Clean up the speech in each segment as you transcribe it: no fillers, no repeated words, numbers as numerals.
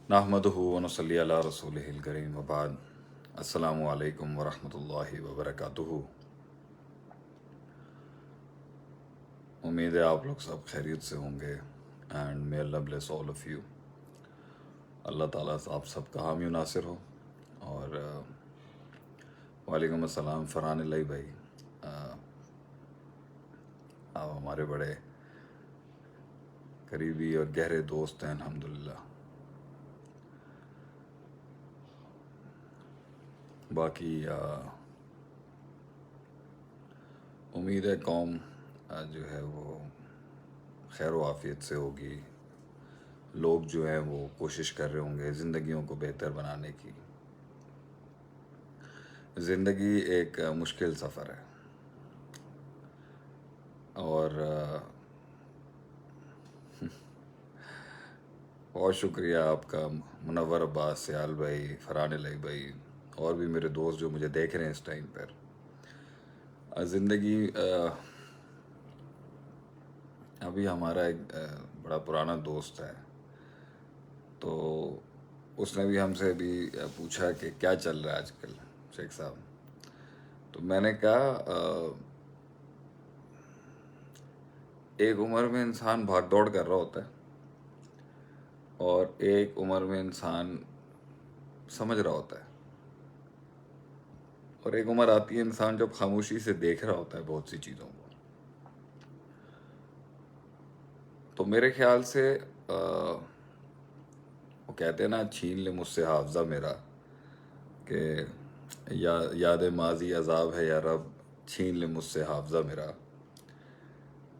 نحمدہ و نصلی علی رسولہ الکریم وبعد السلام علیکم ورحمۃ اللہ وبرکاتہ۔ امید ہے آپ لوگ سب خیریت سے ہوں گے and may Allah bless all of you۔ اللہ تعالیٰ آپ سب کا حامی و ناصر ہو۔ اور وعلیکم السلام فرحان اللہ بھائی، آپ ہمارے بڑے قریبی اور گہرے دوست ہیں الحمدللہ۔ باقی امید ہے قوم جو ہے وہ خیر و عافیت سے ہوگی۔ لوگ جو ہیں وہ کوشش کر رہے ہوں گے زندگیوں کو بہتر بنانے کی۔ زندگی ایک مشکل سفر ہے، اور بہت شکریہ آپ کا منور عباس، سیال بھائی، فرحان علیہ بھائی، اور بھی میرے دوست جو مجھے دیکھ رہے ہیں اس ٹائم پر۔ زندگی ابھی ہمارا ایک بڑا پرانا دوست ہے، تو اس نے بھی ہم سے بھی پوچھا کہ کیا چل رہا ہے آج کل شیخ صاحب۔ تو میں نے کہا ایک عمر میں انسان بھاگ دوڑ کر رہا ہوتا ہے، اور ایک عمر میں انسان سمجھ رہا ہوتا ہے، اور ایک عمر آتی ہے انسان جب خاموشی سے دیکھ رہا ہوتا ہے بہت سی چیزوں کو۔ تو میرے خیال سے وہ کہتے ہیں نا، چھین لے مجھ سے حافظہ میرا، کہ یاد ماضی عذاب ہے یا رب، چھین لے مجھ سے حافظہ میرا،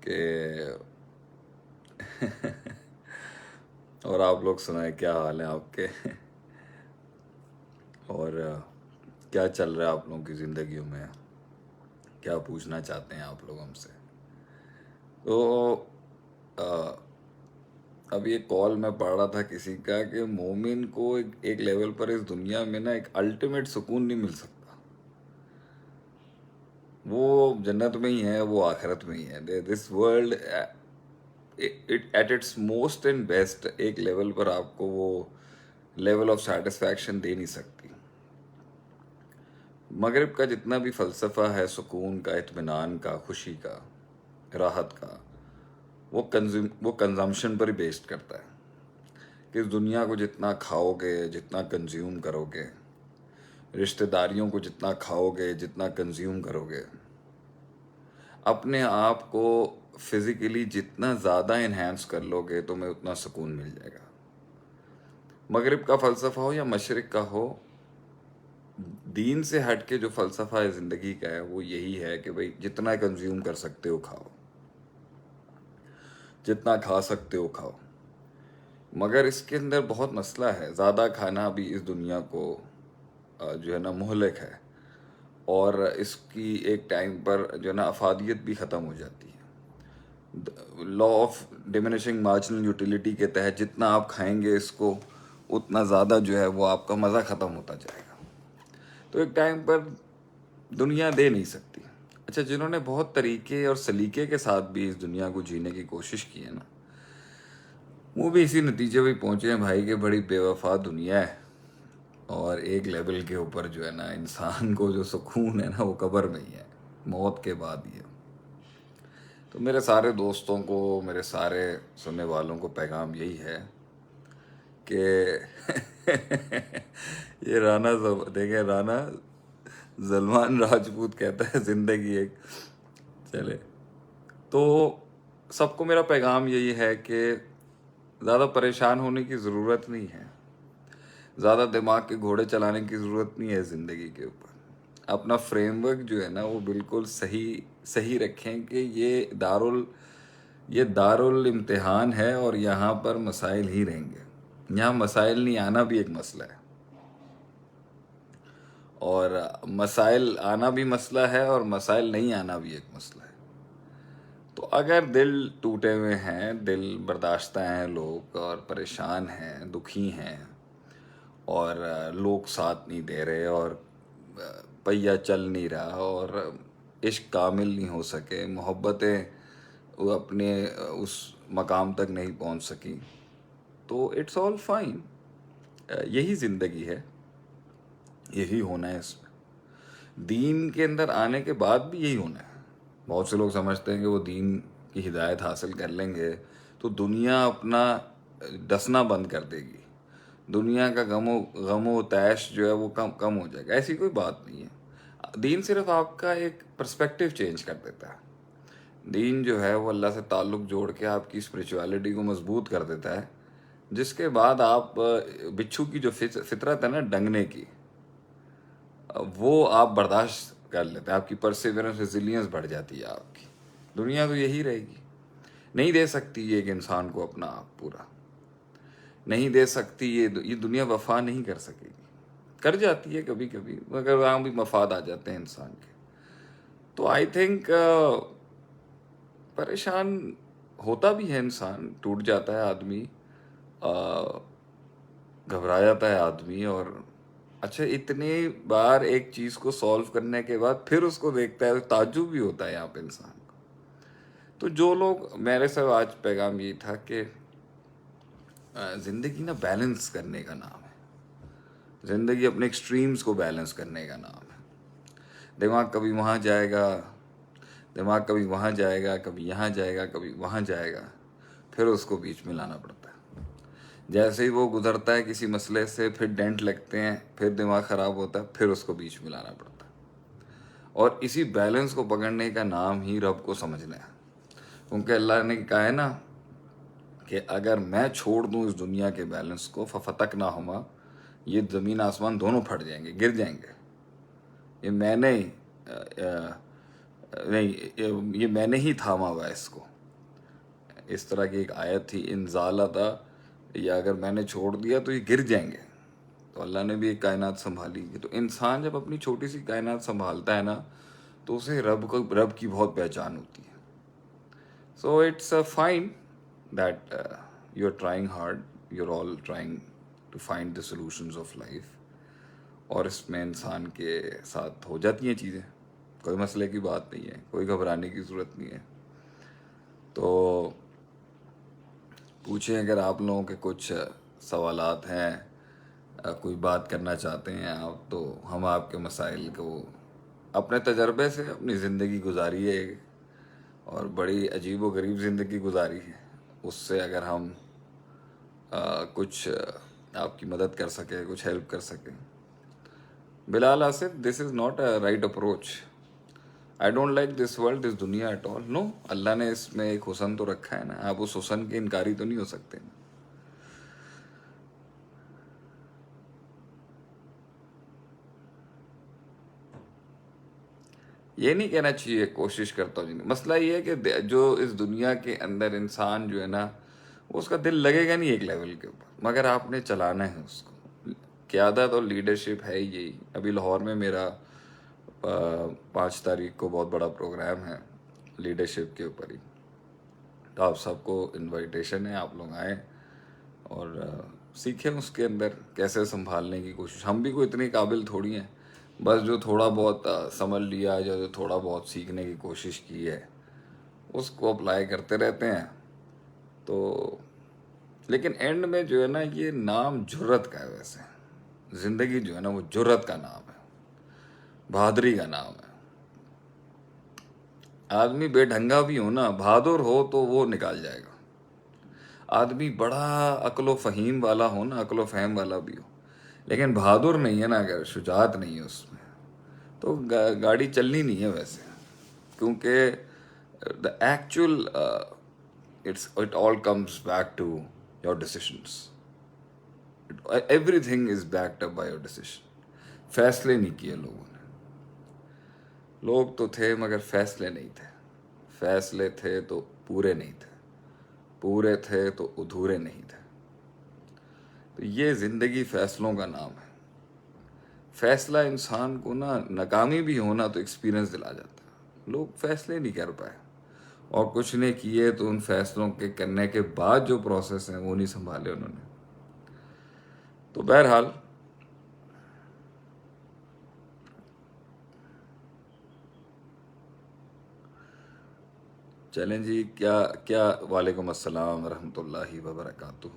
کہ اور آپ لوگ سنائیں کیا حال ہیں آپ کے، اور کیا چل رہا ہے آپ لوگوں کی زندگیوں میں، کیا پوچھنا چاہتے ہیں آپ لوگ ہم سے۔ تو اب یہ کال میں پڑھ رہا تھا کسی کا کہ مومن کو ایک لیول پر اس دنیا میں نا ایک الٹیمیٹ سکون نہیں مل سکتا۔ وہ جنت میں ہی ہے، وہ آخرت میں ہی ہے۔ This world at its most and best ایک لیول پر آپ کو وہ لیول آف سیٹسفیکشن دے نہیں سکتی۔ مغرب کا جتنا بھی فلسفہ ہے سکون کا، اطمینان کا، خوشی کا، راحت کا، وہ کنزمپشن پر ہی بیسڈ کرتا ہے، کہ اس دنیا کو جتنا کھاؤ گے، جتنا کنزیوم کرو گے، رشتہ داریوں کو جتنا کھاؤ گے، جتنا کنزیوم کرو گے، اپنے آپ کو فزیکلی جتنا زیادہ انہینس کر لو گے، تمہیں اتنا سکون مل جائے گا۔ مغرب کا فلسفہ ہو یا مشرق کا ہو، دین سے ہٹ کے جو فلسفہ ہے زندگی کا ہے وہ یہی ہے کہ بھئی جتنا کنزیوم کر سکتے ہو کھاؤ، جتنا کھا سکتے ہو کھاؤ۔ مگر اس کے اندر بہت مسئلہ ہے، زیادہ کھانا بھی اس دنیا کو جو ہے نا مہلک ہے، اور اس کی ایک ٹائم پر جو ہے نا افادیت بھی ختم ہو جاتی ہے۔ Law of diminishing marginal utility کے تحت جتنا آپ کھائیں گے اس کو، اتنا زیادہ جو ہے وہ آپ کا مزہ ختم ہوتا جائے گا۔ تو ایک ٹائم پر دنیا دے نہیں سکتی۔ اچھا، جنہوں نے بہت طریقے اور سلیقے کے ساتھ بھی اس دنیا کو جینے کی کوشش کی ہے نا، وہ بھی اسی نتیجے پہ پہنچے ہیں بھائی کہ بڑی بے وفا دنیا ہے، اور ایک لیول کے اوپر جو ہے نا انسان کو جو سکون ہے نا وہ قبر میں ہی ہے، موت کے بعد ہی ہے۔ تو میرے سارے دوستوں کو، میرے سارے سننے والوں کو پیغام یہی ہے کہ یہ دیکھیں رانا سلمان راجپوت کہتا ہے زندگی ایک چلے۔ تو سب کو میرا پیغام یہی ہے کہ زیادہ پریشان ہونے کی ضرورت نہیں ہے، زیادہ دماغ کے گھوڑے چلانے کی ضرورت نہیں ہے زندگی کے اوپر۔ اپنا فریم ورک جو ہے نا وہ بالکل صحیح رکھیں کہ یہ دارالامتحان ہے، اور یہاں پر مسائل ہی رہیں گے۔ یہاں مسائل نہیں آنا بھی ایک مسئلہ ہے، اور مسائل آنا بھی مسئلہ ہے، اور مسائل نہیں آنا بھی ایک مسئلہ ہے۔ تو اگر دل ٹوٹے ہوئے ہیں، دل برداشتہ ہیں لوگ، اور پریشان ہیں، دکھی ہیں، اور لوگ ساتھ نہیں دے رہے، اور پہیہ چل نہیں رہا، اور عشق کامل نہیں ہو سکے، محبتیں وہ اپنے اس مقام تک نہیں پہنچ سکی، تو اٹس آل فائن۔ یہی زندگی ہے، یہی ہونا ہے اس میں. دین کے اندر آنے کے بعد بھی یہی ہونا ہے. بہت سے لوگ سمجھتے ہیں کہ وہ دین کی ہدایت حاصل کر لیں گے تو دنیا اپنا ڈسنا بند کر دے گی، دنیا کا غم و تیش جو ہے وہ کم کم ہو جائے گا. ایسی کوئی بات نہیں ہے. دین صرف آپ کا ایک پرسپیکٹیو چینج کر دیتا ہے. دین جو ہے وہ اللہ سے تعلق جوڑ کے آپ کی اسپریچولیٹی کو مضبوط کر دیتا ہے، جس کے بعد آپ بچھو کی جو فطرت ہے نا ڈنگنے کی، وہ آپ برداشت کر لیتے ہیں. آپ کی پرسیورنس ریزیلینس بڑھ جاتی ہے آپ کی. دنیا تو یہی رہے گی، نہیں دے سکتی یہ ایک انسان کو اپنا آپ پورا، نہیں دے سکتی یہ دنیا وفا نہیں کر سکے گی. کر جاتی ہے کبھی کبھی، مگر وہاں بھی مفاد آ جاتے ہیں انسان کے. تو آئی تھنک پریشان ہوتا بھی ہے انسان، ٹوٹ جاتا ہے آدمی، گھبرا جاتا ہے آدمی. اور اچھا اتنی بار ایک چیز کو سولو کرنے کے بعد پھر اس کو دیکھتا ہے، تعجب بھی ہوتا ہے یہاں پہ انسان کو. تو جو لوگ میرے سے آج پیغام یہ تھا کہ زندگی نا بیلنس کرنے کا نام ہے. زندگی اپنے ایکسٹریمز کو بیلنس کرنے کا نام ہے. دماغ کبھی وہاں جائے گا، دماغ کبھی وہاں جائے گا، کبھی یہاں جائے گا، کبھی وہاں جائے گا، پھر اس کو بیچ میں لانا پڑتا ہے. جیسے ہی وہ گزرتا ہے کسی مسئلے سے، پھر ڈینٹ لگتے ہیں، پھر دماغ خراب ہوتا ہے، پھر اس کو بیچ میں لانا پڑتا ہے. اور اسی بیلنس کو پکڑنے کا نام ہی رب کو سمجھنا ہے. کیونکہ اللہ نے کہا ہے نا کہ اگر میں چھوڑ دوں اس دنیا کے بیلنس کو، ففتک نہ ہوما، یہ زمین آسمان دونوں پھٹ جائیں گے، گر جائیں گے. یہ میں نے نہیں، یہ میں نے ہی تھاما ہوا اس کو. اس طرح کی ایک آیت تھی، ان زالتا، یا اگر میں نے چھوڑ دیا تو یہ گر جائیں گے. تو اللہ نے بھی ایک کائنات سنبھالی. تو انسان جب اپنی چھوٹی سی کائنات سنبھالتا ہے نا تو اسے رب کی بہت پہچان ہوتی ہے. So it's fine that you are trying hard, you are all trying to find the solutions of life. اور اس میں انسان کے ساتھ ہو جاتی ہیں چیزیں، کوئی مسئلے کی بات نہیں ہے، کوئی گھبرانے کی ضرورت نہیں ہے. تو پوچھیں اگر آپ لوگوں کے کچھ سوالات ہیں، کوئی بات کرنا چاہتے ہیں آپ، تو ہم آپ کے مسائل کو اپنے تجربے سے اپنی زندگی گزاری ہے، اور بڑی عجیب و غریب زندگی گزاری ہے. اس سے اگر ہم کچھ آپ کی مدد کر سکیں، کچھ ہیلپ کر سکیں. Bilal Asif, this is not a right approach. I don't like this world, this دنیا ایٹ آل. نو، اللہ نے اس میں ایک حسن تو رکھا ہے نا، آپ اس حسن کے انکاری تو نہیں ہو سکتے. یہ نہیں کہنا چاہیے کوشش کرتا ہوں. مسئلہ یہ ہے کہ جو اس دنیا کے اندر انسان جو ہے نا، اس کا دل لگے گا نہیں ایک لیول کے اوپر، مگر آپ نے چلانا ہے اس کو. قیادت اور لیڈرشپ ہے یہی. ابھی لاہور میں میرا 5 تاریخ کو بہت بڑا پروگرام ہے لیڈرشپ کے اوپر ہی. تو آپ سب کو انویٹیشن ہے، آپ لوگ آئیں اور سیکھیں اس کے اندر کیسے سنبھالنے کی کوشش. ہم بھی کوئی اتنے قابل تھوڑی ہیں، بس جو تھوڑا بہت سمجھ لیا، جو تھوڑا بہت سیکھنے کی کوشش کی ہے اس کو اپلائی کرتے رہتے ہیں. تو لیکن اینڈ میں جو ہے نا، یہ نام جرت کا ہے. ویسے زندگی جو ہے نا وہ جرت کا نام ہے، بہادری کا نام ہے. آدمی بے ڈھنگا بھی ہو نا، بہادر ہو تو وہ نکال جائے گا. آدمی بڑا عقل و فہیم والا ہو نا، عقل و فہم والا بھی ہو، لیکن بہادر نہیں ہے نا، اگر شجاعت نہیں ہے اس میں، تو گاڑی چلنی نہیں ہے ویسے. کیونکہ the actual it all comes back to your decisions. Everything is backed up by your decision. فیصلے نہیں کیے لوگوں نے. لوگ تو تھے مگر فیصلے نہیں تھے. فیصلے تھے تو پورے نہیں تھے، پورے تھے تو ادھورے نہیں تھے. تو یہ زندگی فیصلوں کا نام ہے. فیصلہ انسان کو نا ناکامی بھی ہونا تو ایکسپیرئنس دلا جاتا ہے. لوگ فیصلے نہیں کر پائے اور کچھ نے کیے تو ان فیصلوں کے کرنے کے بعد جو پروسیس ہیں وہ نہیں سنبھالے انہوں نے. تو بہرحال چلیں جی. کیا کیا وعلیکم السلام ورحمۃ اللہ وبرکاتہ.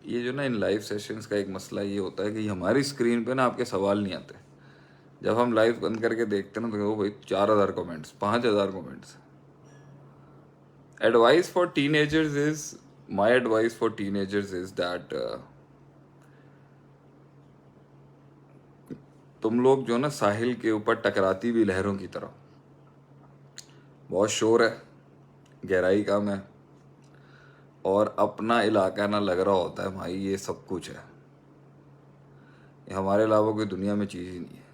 یہ جو نا ان لائیو سیشنز کا ایک مسئلہ یہ ہوتا ہے کہ ہماری اسکرین پہ نا آپ کے سوال نہیں آتے. جب ہم لائیو بند کر کے دیکھتے ہیں نا تو بھائی 4,000 comments, 5,000 comments. Advice for teenagers is my advice for teenagers is that تم لوگ جو نا ساحل کے اوپر ٹکراتی ہوئی لہروں کی طرح، بہت شور ہے، گہرائی کم ہے، اور اپنا علاقہ نہ لگ رہا ہوتا ہے بھائی یہ سب کچھ ہے، یہ ہمارے علاوہ کوئی دنیا میں چیز ہی نہیں ہے.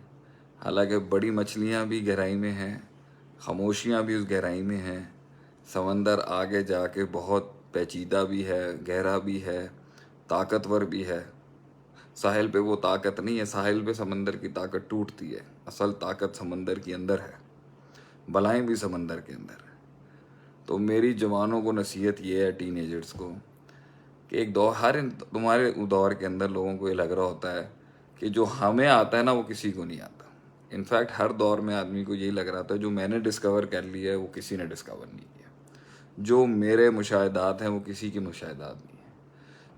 حالانکہ بڑی مچھلیاں بھی گہرائی میں ہیں، خاموشیاں بھی اس گہرائی میں ہیں، سمندر آگے جا کے بہت پیچیدہ بھی ہے، گہرا بھی ہے، طاقتور بھی ہے. ساحل پہ وہ طاقت نہیں ہے، ساحل پہ سمندر کی طاقت ٹوٹتی ہے، اصل طاقت سمندر کے اندر ہے، بلائیں بھی سمندر کے اندر ہے. تو میری جوانوں کو نصیحت یہ ہے، ٹین ایجرز کو، کہ ایک دور، تمہارے دور کے اندر لوگوں کو یہ لگ رہا ہوتا ہے کہ جو ہمیں آتا ہے نا وہ کسی کو نہیں آتا. انفیکٹ ہر دور میں آدمی کو یہی لگ رہا تھا جو میں نے ڈسکور کر لیا ہے وہ کسی نے ڈسکور نہیں کیا، جو میرے مشاہدات ہیں وہ کسی کے مشاہدات نہیں ہیں.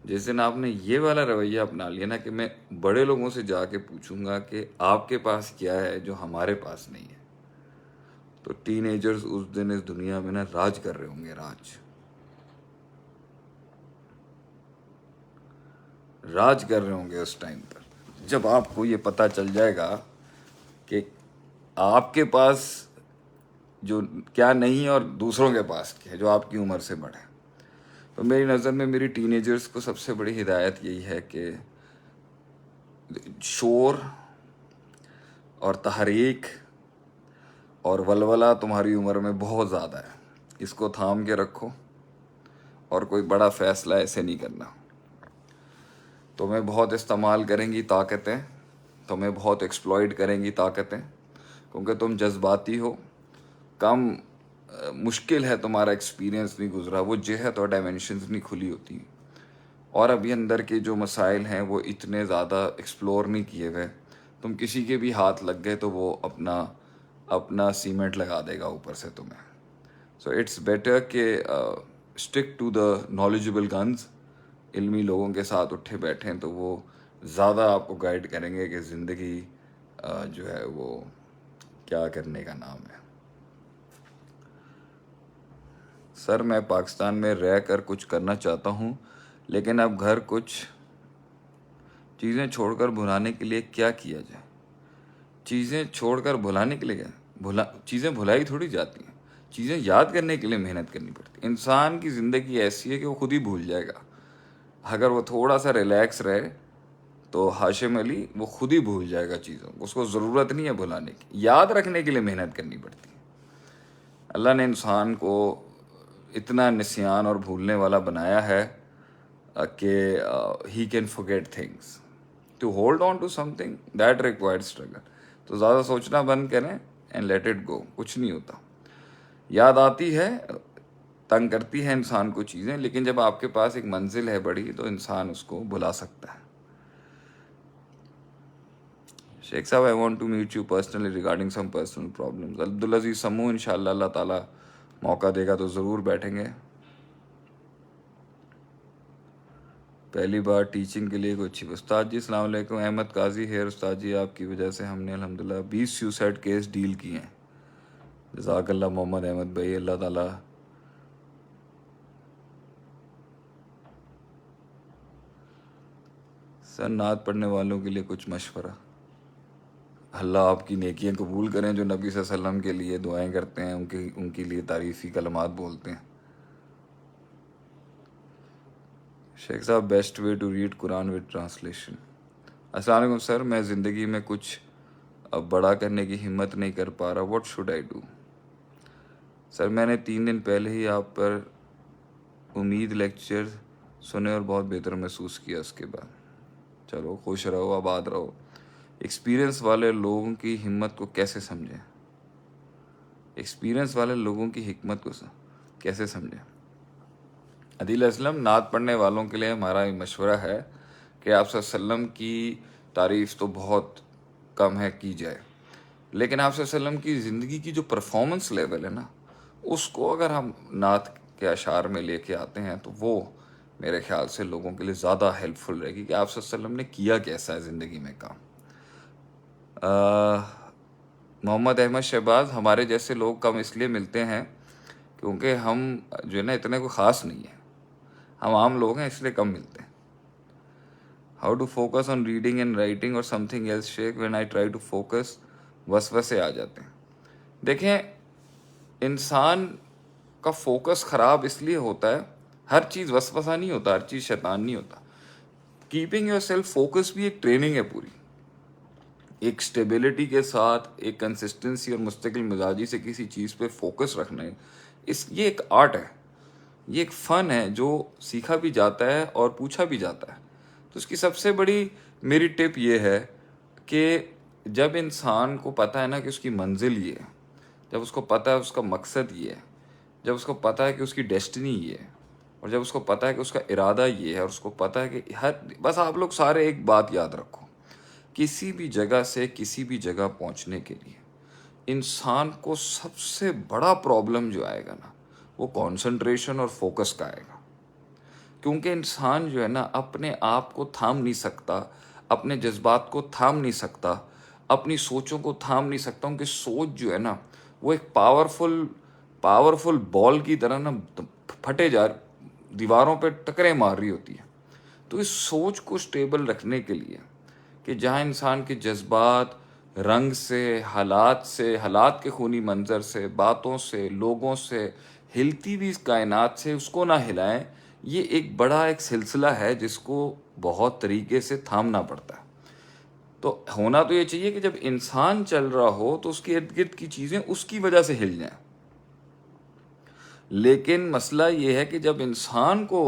جس دن آپ نے یہ والا رویہ اپنا لیا نا کہ میں بڑے لوگوں سے جا کے پوچھوں گا کہ آپ کے پاس کیا ہے جو ہمارے پاس نہیں ہے، تو ٹین ایجرز اس دن اس دنیا میں نا راج کر رہے ہوں گے، راج کر رہے ہوں گے اس ٹائم پر، جب آپ کو یہ پتہ چل جائے گا کہ آپ کے پاس جو کیا نہیں ہے اور دوسروں کے پاس کیا ہے جو آپ کی عمر سے بڑھے. تو میری نظر میں میری ٹین ایجرز کو سب سے بڑی ہدایت یہی ہے کہ شور اور تحریک اور ولولہ تمہاری عمر میں بہت زیادہ ہے، اس کو تھام کے رکھو اور کوئی بڑا فیصلہ ایسے نہیں کرنا. تمہیں بہت استعمال کریں گی طاقتیں، تمہیں بہت ایکسپلائٹ کریں گی طاقتیں، کیونکہ تم جذباتی ہو، کم مشکل ہے تمہارا ایکسپیرینس نہیں گزرا، وہ جہت اور ڈائمینشنز نہیں کھلی ہوتی، اور ابھی اندر کے جو مسائل ہیں وہ اتنے زیادہ ایکسپلور نہیں کیے ہوئے. تم کسی کے بھی ہاتھ لگ گئے تو وہ اپنا سیمنٹ لگا دے گا اوپر سے تمہیں. سو اٹس بیٹر کہ stick to the knowledgeable guns, علمی لوگوں کے ساتھ اٹھے بیٹھیں تو وہ زیادہ آپ کو گائیڈ کریں گے کہ زندگی جو ہے وہ کیا کرنے کا نام ہے. سر میں پاکستان میں رہ کر کچھ کرنا چاہتا ہوں، لیکن اب گھر کچھ چیزیں چھوڑ کر بھلانے کے لیے کیا کیا جائے؟ چیزیں چھوڑ کر بھلانے کے لیے کیا؟ چیزیں بھلائی تھوڑی جاتی ہیں، چیزیں یاد کرنے کے لیے محنت کرنی پڑتی. انسان کی زندگی ایسی ہے کہ وہ خود ہی بھول جائے گا. اگر وہ تھوڑا سا ریلیکس رہے تو ہاشم علی وہ خود ہی بھول جائے گا چیزوں، اس کو ضرورت نہیں ہے بھلانے کی، یاد رکھنے کے لیے محنت کرنی پڑتی ہے. اللہ نے انسان کو اتنا نسیان اور بھولنے والا بنایا ہے کہ he can forget things. To hold on to something that required struggle. تو زیادہ سوچنا بند کریں اینڈ لیٹ اٹ گو، کچھ نہیں ہوتا. یاد آتی ہے، تنگ کرتی ہے انسان کو چیزیں، لیکن جب آپ کے پاس ایک منزل ہے بڑی تو انسان اس کو بلا سکتا ہے. شیخ صاحب I want to meet you personally regarding some personal problems. Abdulaziz سمو انشاءاللہ اللہ تعالیٰ موقع دے گا تو ضرور بیٹھیں گے. پہلی بار ٹیچنگ کے لیے کوئی اچھی استاد جی السلام علیکم. احمد قاضی ہیئر. استاد جی آپ کی وجہ سے ہم نے الحمدللہ 20 سیوسائڈ کیس ڈیل کیے ہیں. جزاک اللہ محمد احمد بھائی، اللہ تعالیٰ سر نعت پڑھنے والوں کے لیے کچھ مشورہ. اللہ آپ کی نیکیاں قبول کریں، جو نبی صلی اللہ علیہ وسلم کے لیے دعائیں کرتے ہیں، ان کے لیے تعریفی کلمات بولتے ہیں. شیخ صاحب best way to read Quran with translation. السلام علیکم سر، میں زندگی میں کچھ بڑا کرنے کی ہمت نہیں کر پا رہا، واٹ شوڈ آئی ڈو؟ سر میں نے 3 دن پہلے ہی آپ پر امید لیکچر سنے اور بہت بہتر محسوس کیا اس کے بعد. چلو خوش رہو، آباد رہو. ایکسپیرینس والے لوگوں کی ہمت کو کیسے سمجھیں؟ ایکسپیرینس والے لوگوں کی حکمت کو کیسے سمجھیں؟ عدیل اسلم، نعت پڑھنے والوں کے لیے ہمارا یہ مشورہ ہے کہ آپ صلی اللہ علیہ وسلم کی تعریف تو بہت کم ہے کی جائے، لیکن آپ صلی اللہ علیہ وسلم کی زندگی کی جو پرفارمنس لیول ہے نا، اس کو اگر ہم نعت کے اشعار میں لے کے آتے ہیں تو وہ میرے خیال سے لوگوں کے لیے زیادہ ہیلپ فل رہے گی کہ آپ صلی اللہ علیہ وسلم نے کیا کیسا ہے زندگی میں کام. محمد احمد شہباز: ہمارے جیسے لوگ کم اس لیے ملتے ہیں کیونکہ ہم جو ہے نا اتنے کوئی خاص نہیں ہیں، ہم عام لوگ ہیں اس لیے کم ملتے ہیں. How to focus on reading and writing اور سم تھنگ ایلس شیخ when I try to focus وسوسے آ جاتے ہیں. دیکھیں، انسان کا فوکس خراب اس لیے ہوتا ہے، ہر چیز وسوسہ نہیں ہوتا، ہر چیز شیطان نہیں ہوتا. کیپنگ یور سیلف فوکس بھی ایک ٹریننگ ہے پوری، ایک اسٹیبلٹی کے ساتھ، ایک کنسسٹنسی اور مستقل مزاجی سے کسی چیز پہ فوکس رکھنا ہے. یہ ایک آرٹ ہے، یہ ایک فن ہے جو سیکھا بھی جاتا ہے اور پوچھا بھی جاتا ہے. تو اس کی سب سے بڑی میری ٹپ یہ ہے کہ جب انسان کو پتہ ہے نا کہ اس کی منزل یہ ہے، جب اس کو پتہ ہے اس کا مقصد یہ ہے، جب اس کو پتہ ہے کہ اس کی ڈیسٹنی یہ ہے، اور جب اس کو پتہ ہے کہ اس کا ارادہ یہ ہے، اور اس کو پتہ ہے کہ بس آپ لوگ سارے ایک بات یاد رکھو، کسی بھی جگہ سے کسی بھی جگہ پہنچنے کے لیے انسان کو سب سے بڑا پرابلم جو آئے گا نا، وہ کانسنٹریشن اور فوکس کا آئے گا. کیونکہ انسان جو ہے نا اپنے آپ کو تھام نہیں سکتا، اپنے جذبات کو تھام نہیں سکتا، اپنی سوچوں کو تھام نہیں سکتا. ان کی سوچ جو ہے نا وہ ایک پاورفل بال کی طرح نا پھٹے دیواروں پہ ٹکریں مار رہی ہوتی ہے. تو اس سوچ کو اسٹیبل رکھنے کے لیے کہ جہاں انسان کے جذبات رنگ سے، حالات کے خونی منظر سے، باتوں سے، لوگوں سے، ہلتی بھی اس کائنات سے اس کو نہ ہلائیں، یہ ایک بڑا ایک سلسلہ ہے جس کو بہت طریقے سے تھامنا پڑتا ہے. تو ہونا تو یہ چاہیے کہ جب انسان چل رہا ہو تو اس کے ارد گرد کی چیزیں اس کی وجہ سے ہل جائیں. لیکن مسئلہ یہ ہے کہ جب انسان کو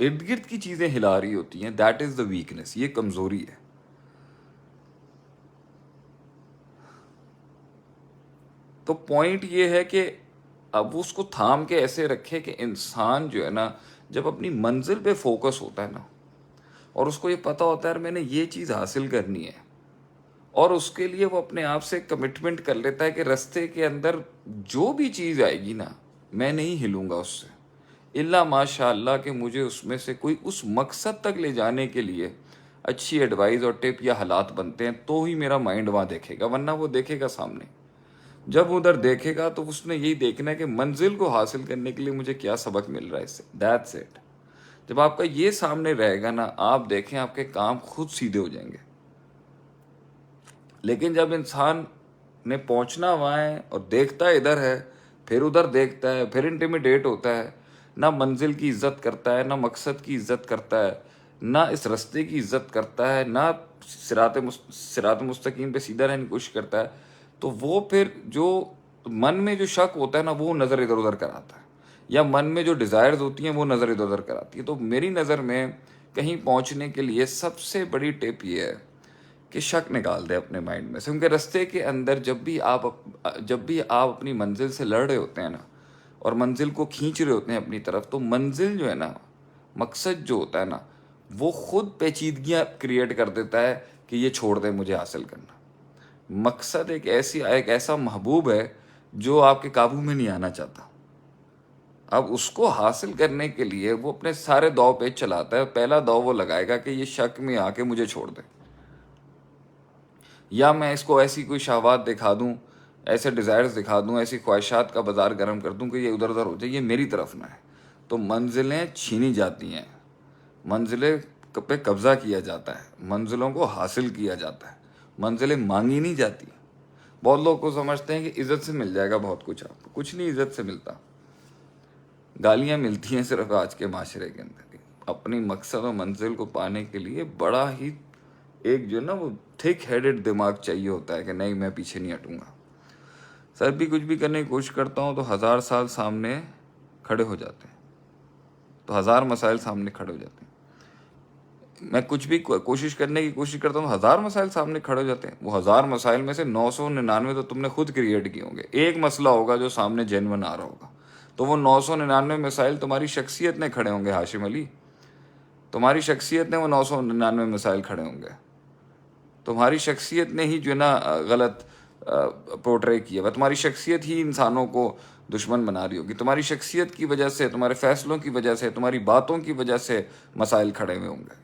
ارد گرد کی چیزیں ہلا رہی ہوتی ہیں، دیٹ از دا ویکنیس، یہ کمزوری ہے. تو پوائنٹ یہ ہے کہ اب اس کو تھام کے ایسے رکھے کہ انسان جو ہے نا جب اپنی منزل پہ فوکس ہوتا ہے نا، اور اس کو یہ پتہ ہوتا ہے میں نے یہ چیز حاصل کرنی ہے، اور اس کے لیے وہ اپنے آپ سے کمٹمنٹ کر لیتا ہے کہ رستے کے اندر جو بھی چیز آئے گی نا میں نہیں ہلوں گا اس سے، الا ماشاء اللہ کہ مجھے اس میں سے کوئی اس مقصد تک لے جانے کے لیے اچھی ایڈوائز اور ٹپ یا حالات بنتے ہیں، تو ہی میرا مائنڈ وہاں دیکھے گا، ورنہ وہ دیکھے گا سامنے. جب ادھر دیکھے گا تو اس نے یہی دیکھنا ہے کہ منزل کو حاصل کرنے کے لیے مجھے کیا سبق مل رہا ہے اس سے. That's it. جب آپ کا یہ سامنے رہے گا نا، آپ دیکھیں آپ کے کام خود سیدھے ہو جائیں گے. لیکن جب انسان نے پہنچنا وہاں ہے اور دیکھتا ہے ادھر ہے، پھر ادھر دیکھتا ہے، پھر انٹیمیڈیٹ ہوتا ہے، نہ منزل کی عزت کرتا ہے، نہ مقصد کی عزت کرتا ہے، نہ اس رستے کی عزت کرتا ہے، نہ صراط مستقیم پہ سیدھا رہنے کی کوشش کرتا ہے، تو وہ پھر جو من میں جو شک ہوتا ہے نا وہ نظر ادھر ادھر کراتا ہے، یا من میں جو ڈیزائرز ہوتی ہیں وہ نظر ادھر ادھر کراتی ہے. تو میری نظر میں کہیں پہنچنے کے لیے سب سے بڑی ٹپ یہ ہے کہ شک نکال دے اپنے مائنڈ میں سے. کیونکہ رستے کے اندر جب بھی آپ اپنی منزل سے لڑ رہے ہوتے ہیں نا، اور منزل کو کھینچ رہے ہوتے ہیں اپنی طرف، تو منزل جو ہے نا، مقصد جو ہوتا ہے نا، وہ خود پیچیدگیاں کریٹ کر دیتا ہے کہ یہ چھوڑ دیں مجھے حاصل کرنا. مقصد ایک ایسا محبوب ہے جو آپ کے قابو میں نہیں آنا چاہتا. اب اس کو حاصل کرنے کے لیے وہ اپنے سارے داؤ پیچ چلاتا ہے. پہلا داؤ وہ لگائے گا کہ یہ شک میں آ کے مجھے چھوڑ دے، یا میں اس کو ایسی کوئی شہوات دکھا دوں، ایسے ڈیزائرز دکھا دوں، ایسی خواہشات کا بازار گرم کر دوں کہ یہ ادھر ادھر ہو جائے، یہ میری طرف نہ ہے. تو منزلیں چھینی جاتی ہیں، منزلیں پہ قبضہ کیا جاتا ہے، منزلوں کو حاصل کیا جاتا ہے، منزلیں مانگی نہیں جاتی. بہت لوگ کو سمجھتے ہیں کہ عزت سے مل جائے گا بہت کچھ، آپ کو کچھ نہیں عزت سے ملتا. گالیاں ملتی ہیں صرف آج کے معاشرے کے اندر. اپنی مقصد و منزل کو پانے کے لیے بڑا ہی ایک جو نا وہ تھک ہیڈڈ دماغ چاہیے ہوتا ہے کہ نہیں میں پیچھے نہیں ہٹوں گا. سر بھی کچھ بھی کرنے کی کوشش کرتا ہوں تو 1000 سال سامنے کھڑے ہو جاتے ہیں، تو 1000 مسائل سامنے کھڑے ہو جاتے ہیں. میں کچھ بھی کوشش کرنے کی کوشش کرتا ہوں، 1000 مسائل سامنے کھڑے ہو جاتے ہیں. وہ 1000 مسائل میں سے 999 تو تم نے خود کریٹ کیے ہوں گے. ایک مسئلہ ہوگا جو سامنے جینون آ رہا ہوگا، تو وہ 999 مسائل تمہاری شخصیت نے کھڑے ہوں گے. ہاشم علی، تمہاری شخصیت نے وہ 999 مسائل کھڑے ہوں گے. تمہاری شخصیت نے ہی جو ہے نا غلط پورٹرے کیا ہوا. تمہاری شخصیت ہی انسانوں کو دشمن بنا رہی ہوگی. تمہاری شخصیت کی وجہ سے، تمہارے فیصلوں کی وجہ سے، تمہاری باتوں کی وجہ سے مسائل کھڑے ہوئے ہوں گے.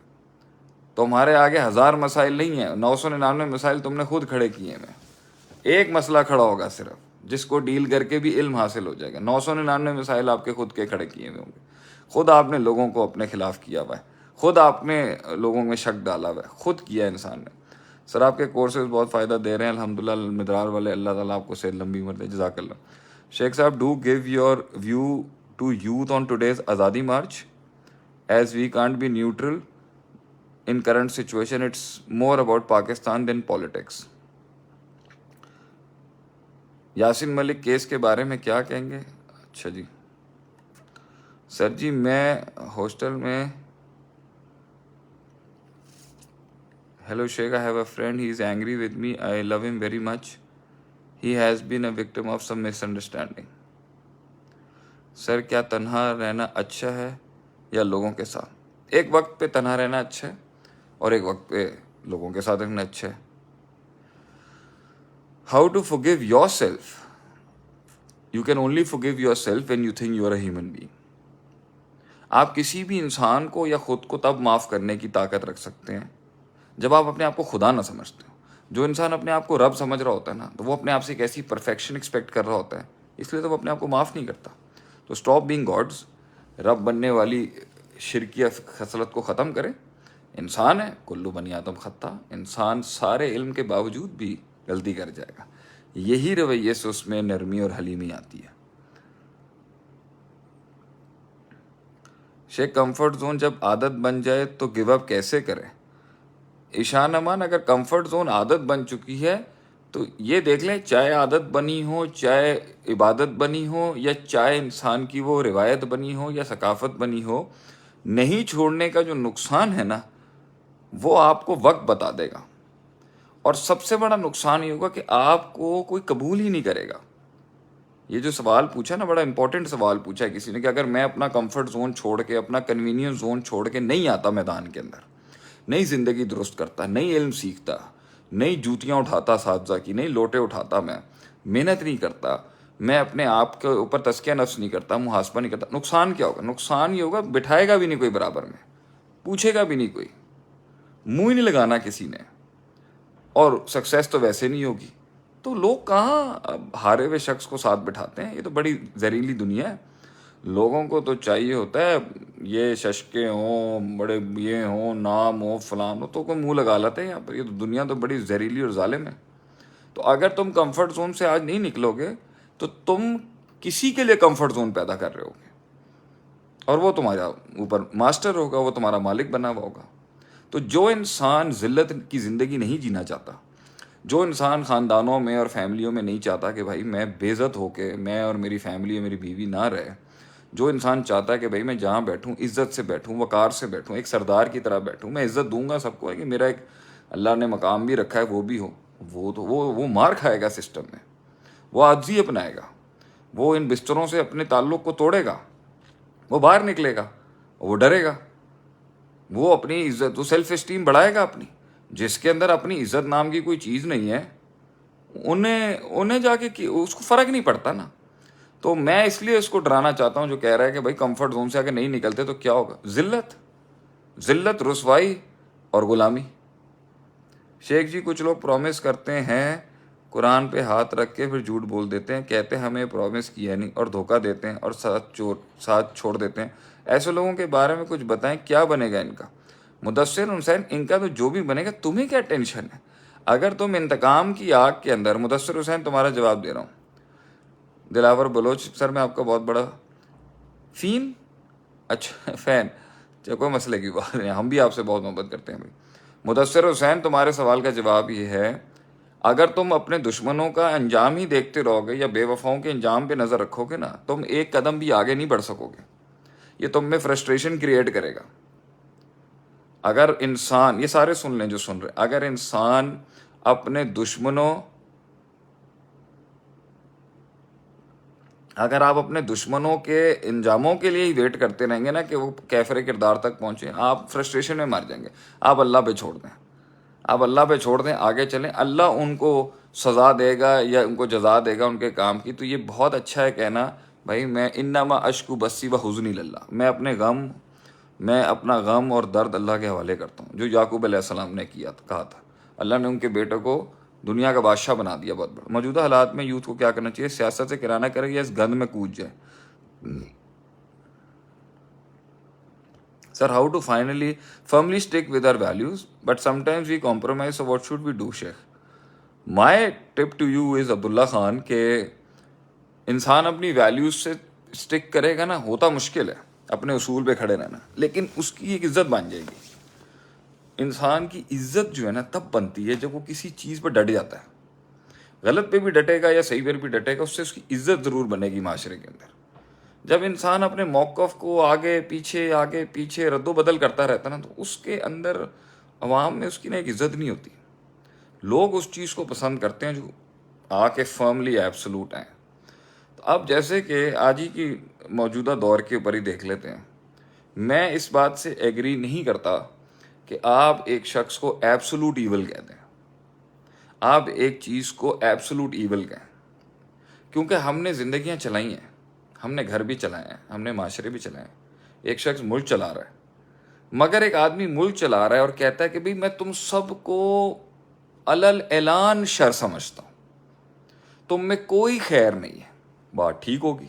تمہارے آگے 1000 مسائل نہیں ہیں، 999 مسائل تم نے خود کھڑے کیے ہیں. ایک مسئلہ کھڑا ہوگا صرف، جس کو ڈیل کر کے بھی علم حاصل ہو جائے گا. 999 مسائل آپ کے خود کے کھڑے کیے ہوئے ہوں گے. خود آپ نے لوگوں کو اپنے خلاف کیا ہوا ہے، خود آپ نے لوگوں میں شک ڈالا ہوا ہے، خود کیا انسان نے. سر آپ کے کورسز بہت فائدہ دے رہے ہیں الحمدللہ. المدرار والے اللہ تعالیٰ آپ کو صحت لمبی عمر دے. جزاک اللہ. شیخ صاحب do give your view to youth on today's Azadi march as we can't be neutral in current situation. It's more about Pakistan than politics. Yasin Malik case کے بارے میں کیا کہیں گے؟ اچھا جی سر جی، میں ہاسٹل میں. ہیلو شیخ، I have a friend, he is angry with me, I love him very much, he has been a victim of some misunderstanding. Sir کیا تنہا رہنا اچھا ہے یا لوگوں کے ساتھ؟ ایک وقت پہ تنہا رہنا اچھا ہے اور ایک وقت پہ لوگوں کے ساتھ رہنا اچھا ہے. How to forgive yourself. You can only forgive yourself when you think you are a human being. آپ کسی بھی انسان کو یا خود کو تب معاف کرنے کی طاقت رکھ سکتے ہیں جب آپ اپنے آپ کو خدا نہ سمجھتے ہو. جو انسان اپنے آپ کو رب سمجھ رہا ہوتا ہے نا، تو وہ اپنے آپ سے ایک ایسی پرفیکشن ایکسپیکٹ کر رہا ہوتا ہے، اس لیے تو وہ اپنے آپ کو معاف نہیں کرتا. تو اسٹاپ بینگ گاڈز. رب بننے والی شرکیہ خصلت کو ختم کرے. انسان ہے، کلو بنی آدم خطا. انسان سارے علم کے باوجود بھی غلطی کر جائے گا. یہی رویے سے اس میں نرمی اور حلیمی آتی ہے. شیخ کمفرٹ زون جب عادت بن جائے تو گیو اپ کیسے کریں؟ ایشان امان، اگر کمفرٹ زون عادت بن چکی ہے تو یہ دیکھ لیں، چاہے عادت بنی ہو، چاہے عبادت بنی ہو، یا چاہے انسان کی وہ روایت بنی ہو یا ثقافت بنی ہو، نہیں چھوڑنے کا جو نقصان ہے نا، وہ آپ کو وقت بتا دے گا. اور سب سے بڑا نقصان یہ ہوگا کہ آپ کو کوئی قبول ہی نہیں کرے گا. یہ جو سوال پوچھا نا، بڑا امپورٹنٹ سوال پوچھا ہے کسی نے، کہ اگر میں اپنا کمفرٹ زون چھوڑ کے، اپنا کنوینئنس زون چھوڑ کے نہیں آتا میدان کے اندر، نہیں زندگی درست کرتا، نہیں علم سیکھتا، نہیں جوتیاں اٹھاتا اساتذہ کی، نہیں لوٹے اٹھاتا، میں محنت نہیں کرتا، میں اپنے آپ کے اوپر تزکیہ نفس نہیں کرتا، محاسبہ نہیں کرتا، نقصان کیا ہوگا؟ نقصان یہ ہوگا بٹھائے گا بھی نہیں کوئی برابر میں، پوچھے گا بھی نہیں کوئی، منہ ہی نہیں لگانا کسی نے، اور سکسیس تو ویسے نہیں ہوگی. تو لوگ کہاں ہارے ہوئے شخص کو ساتھ بٹھاتے ہیں؟ یہ تو بڑی زہریلی دنیا ہے. لوگوں کو تو چاہیے ہوتا ہے یہ ششکے ہوں، بڑے یہ ہوں، نام ہو، فلان ہو، تو کوئی منہ لگا لیتے ہیں یہاں پر. یہ تو دنیا تو بڑی زہریلی اور ظالم ہے. تو اگر تم کمفرٹ زون سے آج نہیں نکلو گے تو تم کسی کے لیے کمفرٹ زون پیدا کر رہے ہوگے، اور وہ تمہارا اوپر ماسٹر ہوگا، وہ تمہارا مالک بنا ہوا ہوگا. تو جو انسان ذلت کی زندگی نہیں جینا چاہتا، جو انسان خاندانوں میں اور فیملیوں میں نہیں چاہتا کہ بھائی میں بے عزت ہو کے میں اور میری فیملی اور میری بیوی نہ رہے، جو انسان چاہتا ہے کہ بھائی میں جہاں بیٹھوں عزت سے بیٹھوں، وقار سے بیٹھوں، ایک سردار کی طرح بیٹھوں، میں عزت دوں گا سب کو، ہے کہ میرا ایک اللہ نے مقام بھی رکھا ہے وہ بھی ہو، وہ تو وہ مار کھائے گا سسٹم میں، وہ عاجزی اپنائے گا، وہ ان بستروں سے اپنے تعلق کو توڑے گا، وہ باہر نکلے گا، وہ ڈرے گا، وہ اپنی عزت، وہ سیلف اسٹیم بڑھائے گا اپنی. جس کے اندر اپنی عزت نام کی کوئی چیز نہیں ہے، انہیں جا کے اس کو فرق نہیں پڑتا نا. تو میں اس لیے اس کو ڈرانا چاہتا ہوں جو کہہ رہا ہے کہ بھائی کمفرٹ زون سے اگر نہیں نکلتے تو کیا ہوگا؟ ذلت، رسوائی اور غلامی. شیخ جی کچھ لوگ پرومس کرتے ہیں قرآن پہ ہاتھ رکھ کے پھر جھوٹ بول دیتے ہیں، کہتے ہیں ہمیں پرومس کیا نہیں، اور دھوکہ دیتے ہیں اور ساتھ چھوڑ دیتے ہیں. ایسے لوگوں کے بارے میں کچھ بتائیں، کیا بنے گا ان کا؟ مدثر حسین، ان کا تو جو بھی بنے گا تمہیں کیا ٹینشن ہے؟ اگر تم انتقام کی آگ کے اندر، مدثر حسین تمہارا جواب دے رہا ہوں. دلاور بلوچ، سر میں آپ کا بہت بڑا فین، اچھا فین، چلو کوئی مسئلے کی بات نہیں، ہم بھی آپ سے بہت محبت کرتے ہیں بھائی. مدثر حسین تمہارے سوال کا جواب یہ ہے، اگر تم اپنے دشمنوں کا انجام ہی دیکھتے رہو گے یا بے وفاؤں کے انجام پہ نظر رکھو گے نا، تم ایک قدم بھی آگے نہیں بڑھ سکو گے. یہ تم میں فرسٹریشن کریٹ کرے گا. اگر انسان، یہ سارے سن لیں جو سن رہے، اگر انسان اپنے دشمنوں، اگر آپ اپنے دشمنوں کے انجاموں کے لیے ہی ویٹ کرتے رہیں گے نا کہ وہ کیفر کردار تک پہنچے، آپ فرسٹریشن میں مر جائیں گے. آپ اللہ پہ چھوڑ دیں، آپ اللہ پہ چھوڑ دیں، آگے چلیں. اللہ ان کو سزا دے گا یا ان کو جزا دے گا ان کے کام کی، تو یہ بہت اچھا ہے کہنا بھائی میں انما اشکو بسی و حزنی للہ، میں اپنا غم اور درد اللہ کے حوالے کرتا ہوں، جو یعقوب علیہ السلام نے کہا تھا۔ اللہ نے ان کے بیٹے کو دنیا کا بادشاہ بنا دیا بہت بڑا۔ موجودہ حالات میں یوتھ کو کیا کرنا چاہیے؟ سیاست سے کرانہ کرے یا اس گند میں کود جائے؟ Sir, how to firmly stick with our values, but sometimes we compromise, so what should we do, Sheikh? My tip to you is, Abdullah Khan, کہ انسان اپنی ویلیوز سے اسٹک کرے گا نا، ہوتا مشکل ہے اپنے اصول پہ کھڑے رہنا، لیکن اس کی ایک عزت بن جائے گی۔ انسان کی عزت جو ہے نا تب بنتی ہے جب وہ کسی چیز پہ ڈٹ جاتا ہے، غلط پہ بھی ڈٹے گا یا صحیح پہ بھی ڈٹے گا، اس سے اس کی عزت ضرور بنے گی معاشرے کے اندر۔ جب انسان اپنے موقف کو آگے پیچھے رد و بدل کرتا رہتا نا، تو اس کے اندر عوام میں اس کی نا ایک عزت نہیں ہوتی۔ لوگ اس چیز کو پسند کرتے ہیں جو آ کے فرملی ایبسلوٹ ہیں۔ تو اب جیسے کہ آج ہی کی موجودہ دور کے اوپر ہی دیکھ لیتے ہیں، میں اس بات سے ایگری نہیں کرتا کہ آپ ایک شخص کو ایبسلوٹ ایول کہہ دیں، آپ ایک چیز کو ایبسلوٹ ایول کہیں، کیونکہ ہم نے زندگیاں چلائی ہیں، ہم نے گھر بھی چلائے ہیں، ہم نے معاشرے بھی چلائے ہیں۔ ایک شخص ملک چلا رہا ہے، مگر ایک آدمی ملک چلا رہا ہے اور کہتا ہے کہ بھئی میں تم سب کو علل اعلان شر سمجھتا ہوں، تم میں کوئی خیر نہیں ہے۔ بات ٹھیک ہوگی،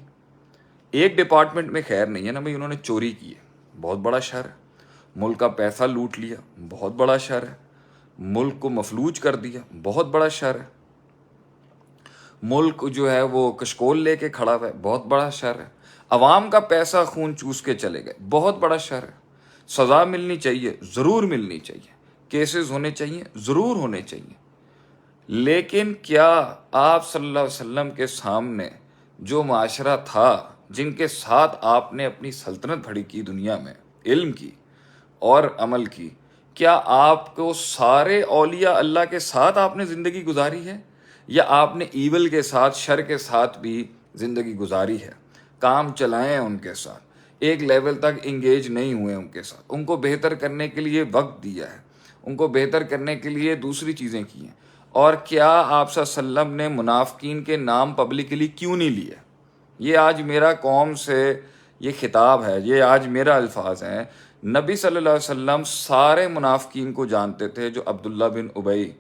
ایک ڈپارٹمنٹ میں خیر نہیں ہے نا بھئی، انہوں نے چوری کی ہے، بہت بڑا شر ہے، ملک کا پیسہ لوٹ لیا، بہت بڑا شر ہے، ملک کو مفلوج کر دیا، بہت بڑا شر ہے، ملک جو ہے وہ کشکول لے کے کھڑا ہوا ہے، بہت بڑا شر ہے، عوام کا پیسہ خون چوس کے چلے گئے، بہت بڑا شر ہے۔ سزا ملنی چاہیے، ضرور ملنی چاہیے، کیسز ہونے چاہیے، ضرور ہونے چاہیے، لیکن کیا آپ صلی اللہ علیہ وسلم کے سامنے جو معاشرہ تھا، جن کے ساتھ آپ نے اپنی سلطنت کھڑی کی دنیا میں، علم کی اور عمل کی، کیا آپ کو سارے اولیاء اللہ کے ساتھ آپ نے زندگی گزاری ہے، یا آپ نے ایول کے ساتھ، شر کے ساتھ بھی زندگی گزاری ہے؟ کام چلائے ہیں ان کے ساتھ، ایک لیول تک انگیج نہیں ہوئے ان کے ساتھ، ان کو بہتر کرنے کے لیے وقت دیا ہے، ان کو بہتر کرنے کے لیے دوسری چیزیں کی ہیں؟ اور کیا آپ صلی اللہ علیہ وسلم نے منافقین کے نام پبلکلی کیوں نہیں لیے؟ یہ آج میرا قوم سے یہ خطاب ہے، یہ آج میرا الفاظ ہیں۔ نبی صلی اللہ علیہ وسلم سارے منافقین کو جانتے تھے، جو عبداللہ بن ابی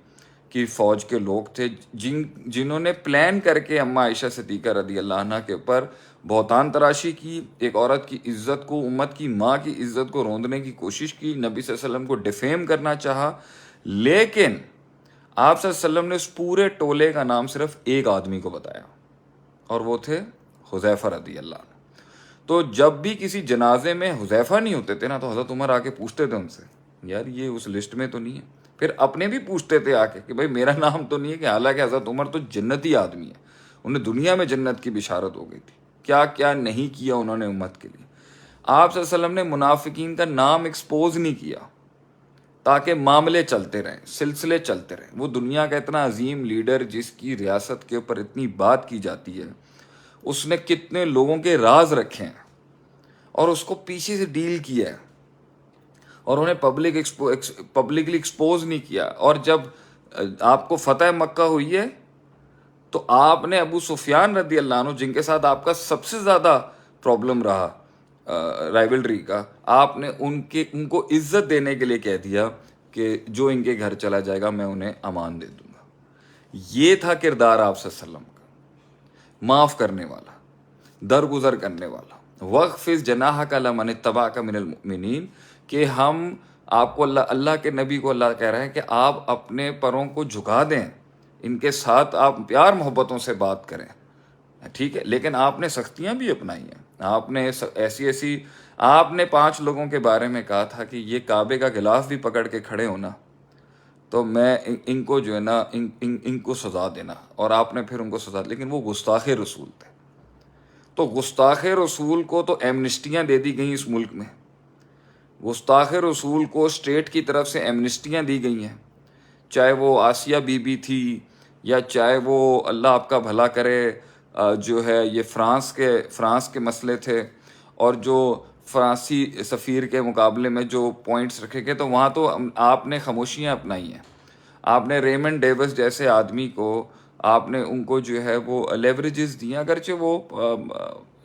کی فوج کے لوگ تھے، جنہوں نے پلان کر کے اما عائشہ صدیقہ رضی اللہ عنہ کے اوپر بہتان تراشی کی، ایک عورت کی عزت کو، امت کی ماں کی عزت کو روندنے کی کوشش کی، نبی صلی اللہ علیہ وسلم کو ڈیفیم کرنا چاہا، لیکن آپ صلی اللہ علیہ وسلم نے اس پورے ٹولے کا نام صرف ایک آدمی کو بتایا، اور وہ تھے حذیفہ رضی اللہ عنہ۔ تو جب بھی کسی جنازے میں حذیفہ نہیں ہوتے تھے نا، تو حضرت عمر آ کے پوچھتے تھے ان سے، یار یہ اس لسٹ میں تو نہیں ہے۔ پھر اپنے بھی پوچھتے تھے آ کے کہ بھائی میرا نام تو نہیں ہے، کہ حالانکہ حضرت عمر تو جنتی آدمی ہے، انہیں دنیا میں جنت کی بشارت ہو گئی تھی، کیا کیا نہیں کیا انہوں نے امت کے لیے۔ آپ صلی اللہ علیہ وسلم نے منافقین کا نام ایکسپوز نہیں کیا تاکہ معاملے چلتے رہیں، سلسلے چلتے رہیں۔ وہ دنیا کا اتنا عظیم لیڈر جس کی ریاست کے اوپر اتنی بات کی جاتی ہے، اس نے کتنے لوگوں کے راز رکھے ہیں اور اس کو پیچھے سے ڈیل کیا ہے، اور انہیں پبلکلی ایکسپوز نہیں کیا۔ اور جب آپ کو فتح مکہ ہوئی ہے تو آپ نے ابو سفیان رضی اللہ عنہ، جن کے ساتھ آپ کا سب سے زیادہ پرابلم رہا رائیولری کا، آپ نے ان کو عزت دینے کے لیے کہہ دیا کہ جو ان کے گھر چلا جائے گا میں انہیں امان دے دوں گا۔ یہ تھا کردار آپ صلی اللہ علیہ وسلم کا، معاف کرنے والا، درگزر کرنے والا۔ وَاخْفِضْ جَنَاحَكَ لَمَنِ اتَّبَعَكَ مِنَ الْمُؤْمِنِينَ، کہ ہم آپ کو اللہ کے نبی کو اللہ کہہ رہے ہیں کہ آپ اپنے پروں کو جھکا دیں، ان کے ساتھ آپ پیار محبتوں سے بات کریں، ٹھیک ہے، لیکن آپ نے سختیاں بھی اپنائی ہیں، آپ نے ایسی آپ نے 5 لوگوں کے بارے میں کہا تھا کہ یہ کعبے کا غلاف بھی پکڑ کے کھڑے ہونا تو میں ان کو جو ہے نا ان کو سزا دینا، اور آپ نے پھر ان کو سزا، لیکن وہ گستاخ رسول تھے۔ تو گستاخ رسول کو تو ایمنسٹیاں دے دی گئیں اس ملک میں، گستاخ رسول کو اسٹیٹ کی طرف سے ایمنسٹیاں دی گئی ہیں، چاہے وہ آسیہ بی بی تھی، یا چاہے وہ اللہ آپ کا بھلا کرے جو ہے یہ فرانس کے مسئلے تھے، اور جو فرانسی سفیر کے مقابلے میں جو پوائنٹس رکھے گئے، تو وہاں تو آپ نے خاموشیاں اپنائی ہیں۔ آپ نے ریمنڈ ڈیوس جیسے آدمی کو آپ نے ان کو جو ہے وہ لیوریجز دیے، اگرچہ وہ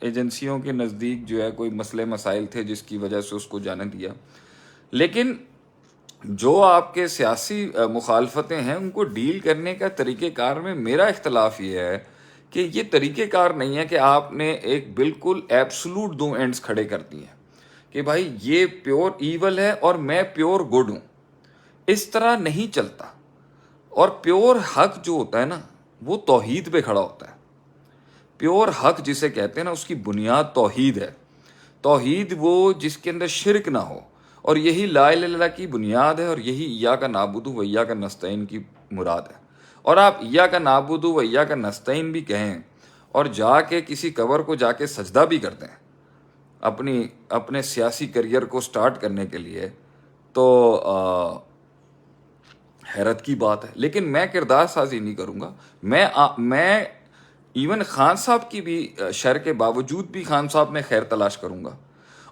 ایجنسیوں کے نزدیک جو ہے کوئی مسئلے مسائل تھے جس کی وجہ سے اس کو جانے دیا، لیکن جو آپ کے سیاسی مخالفتیں ہیں ان کو ڈیل کرنے کا طریقہ کار میں میرا اختلاف یہ ہے کہ یہ طریقہ کار نہیں ہے کہ آپ نے ایک بالکل ایبسولوٹ دو اینڈز کھڑے کر دیے ہیں کہ بھائی یہ پیور ایول ہے اور میں پیور گڈ ہوں. اس طرح نہیں چلتا. اور پیور حق جو ہوتا ہے نا وہ توحید پہ کھڑا ہوتا ہے. پیور حق جسے کہتے ہیں نا اس کی بنیاد توحید ہے. توحید وہ جس کے اندر شرک نہ ہو، اور یہی لا الہ الا اللہ کی بنیاد ہے، اور یہی ایاک نعبد و ایاک نستعین کی مراد ہے. اور آپ ایاک نعبد و ایاک نستعین بھی کہیں اور جا کے کسی قبر کو جا کے سجدہ بھی کرتے ہیں اپنے سیاسی کریئر کو سٹارٹ کرنے کے لیے، تو حیرت کی بات ہے. لیکن میں کردار سازی نہیں کروں گا. میں ایون خان صاحب کی بھی شر کے باوجود بھی خان صاحب میں خیر تلاش کروں گا،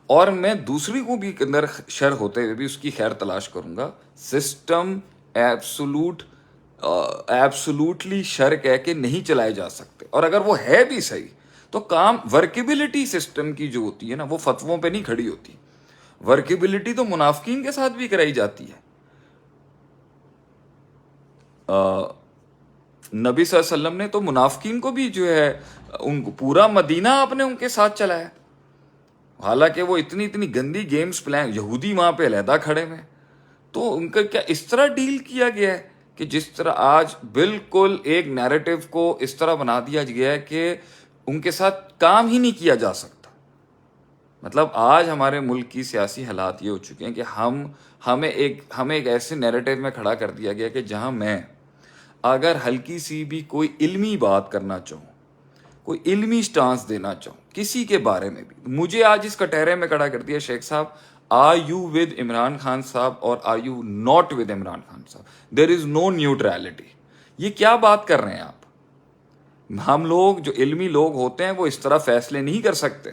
اور میں دوسری کو بھی اندر شر ہوتے ہوئے بھی اس کی خیر تلاش کروں گا. سسٹم ایبسولوٹلی شر کہہ کے نہیں چلائے جا سکتے، اور اگر وہ ہے بھی صحیح تو کام ورکیبلٹی سسٹم کی جو ہوتی ہے نا وہ فتووں پہ نہیں کھڑی ہوتی. ورکیبلٹی تو منافقین کے ساتھ بھی کرائی جاتی ہے. نبی صلی اللہ علیہ وسلم نے تو منافقین کو بھی جو ہے ان کو پورا مدینہ آپ نے ان کے ساتھ چلایا، حالانکہ وہ اتنی گندی گیمز پلان، یہودی وہاں پہ علیحدہ کھڑے ہوئے. تو ان کا کیا اس طرح ڈیل کیا گیا ہے کہ جس طرح آج بالکل ایک نیریٹو کو اس طرح بنا دیا گیا ہے کہ ان کے ساتھ کام ہی نہیں کیا جا سکتا. مطلب آج ہمارے ملک کی سیاسی حالات یہ ہو چکے ہیں کہ ہمیں ایک ایسے نیریٹو میں کھڑا کر دیا گیا کہ جہاں میں اگر ہلکی سی بھی کوئی علمی بات کرنا چاہوں، کوئی علمی سٹانس دینا چاہوں کسی کے بارے میں بھی، مجھے آج اس کٹہرے میں کھڑا کر دیا شیخ صاحب are you with Imran Khan صاحب اور are you not with Imran Khan صاحب، دیر از نو نیوٹرلٹی. یہ کیا بات کر رہے ہیں آپ؟ ہم لوگ جو علمی لوگ ہوتے ہیں وہ اس طرح فیصلے نہیں کر سکتے.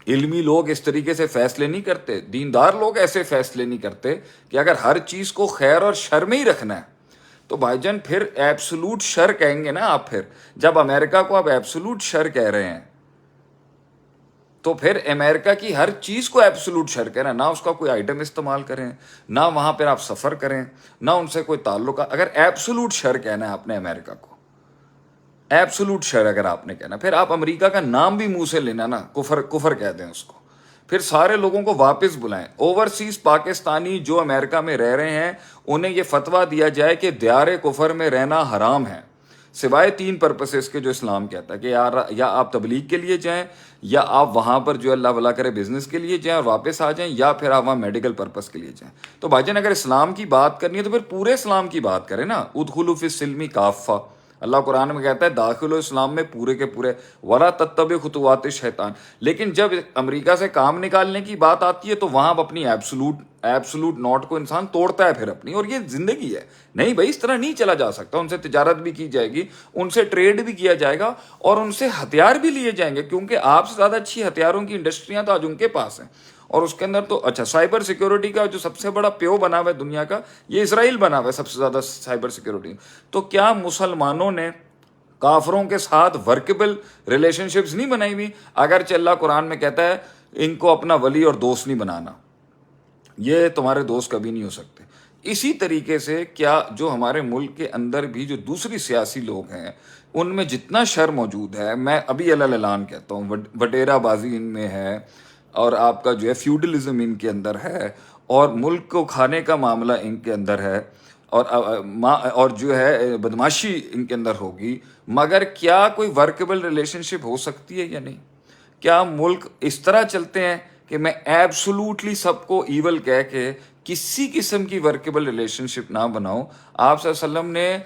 علمی لوگ اس طریقے سے فیصلے نہیں کرتے. دیندار لوگ ایسے فیصلے نہیں کرتے کہ اگر ہر چیز کو خیر اور شر میں ہی رکھنا ہے تو بھائی جان پھر ایبسولوٹ شر کہیں گے نا آپ. پھر جب امریکہ کو آپ ایبسولوٹ شر کہہ رہے ہیں تو پھر امریکہ کی ہر چیز کو ایبسولوٹ شر کہنا، نہ اس کا کوئی آئٹم استعمال کریں، نہ وہاں پہ آپ سفر کریں، نہ ان سے کوئی تعلق. اگر ایبسولوٹ شر کہنا ہے آپ نے امریکہ کو، ایبسولوٹ شر اگر آپ نے کہنا، پھر آپ امریکہ کا نام بھی منہ سے لینا نا، کفر کہہ دیں اس کو. پھر سارے لوگوں کو واپس بلائیں. اوورسیز پاکستانی جو امریکہ میں رہ رہے ہیں انہیں یہ فتویٰ دیا جائے کہ دیار کفر میں رہنا حرام ہے، سوائے 3 پرپسز کے جو اسلام کہتا ہے کہ یا آپ تبلیغ کے لیے جائیں، یا آپ وہاں پر جو اللہ ولا کرے بزنس کے لیے جائیں اور واپس آ جائیں، یا پھر آپ وہاں میڈیکل پرپس کے لیے جائیں. تو بھائی جان اگر اسلام کی بات کرنی ہے تو پھر پورے اسلام کی بات کریں نا. ادخلوا فی السلم کافہ، اللہ قرآن میں کہتا ہے داخل و اسلام میں پورے کے پورے، ولا تتبع خطوات شیطان. لیکن جب امریکہ سے کام نکالنے کی بات آتی ہے تو وہاں اپنی ایبسولوٹ نوٹ کو انسان توڑتا ہے پھر اپنی. اور یہ زندگی ہے. نہیں بھائی اس طرح نہیں چلا جا سکتا. ان سے تجارت بھی کی جائے گی، ان سے ٹریڈ بھی کیا جائے گا، اور ان سے ہتھیار بھی لیے جائیں گے، کیونکہ آپ سے زیادہ اچھی ہتھیاروں کی انڈسٹریاں تو آج ان کے پاس ہیں. اور اس کے اندر تو اچھا سائبر سیکیورٹی کا جو سب سے بڑا پیو بنا ہوا ہے دنیا کا، یہ اسرائیل بنا ہوا ہے سب سے زیادہ سائبر سیکیورٹی. تو کیا مسلمانوں نے کافروں کے ساتھ ورکیبل ریلیشن شپس نہیں بنائی ہوئی؟ اگرچہ اللہ قرآن میں کہتا ہے ان کو اپنا ولی اور دوست نہیں بنانا، یہ تمہارے دوست کبھی نہیں ہو سکتے. اسی طریقے سے کیا جو ہمارے ملک کے اندر بھی جو دوسری سیاسی لوگ ہیں ان میں جتنا شر موجود ہے، میں ابھی اعلان کہتا ہوں، وڈیرا بازی ان میں ہے، اور آپ کا جو ہے فیوڈلزم ان کے اندر ہے، اور ملک کو کھانے کا معاملہ ان کے اندر ہے، اور جو ہے بدماشی ان کے اندر ہوگی. مگر کیا کوئی ورکیبل ریلیشن شپ ہو سکتی ہے یا نہیں؟ کیا ملک اس طرح چلتے ہیں کہ میں ایبسولوٹلی سب کو ایول کہہ کے کسی قسم کی ورکیبل ریلیشن شپ نہ بناؤں؟ آپ صلی اللہ علیہ وسلم نے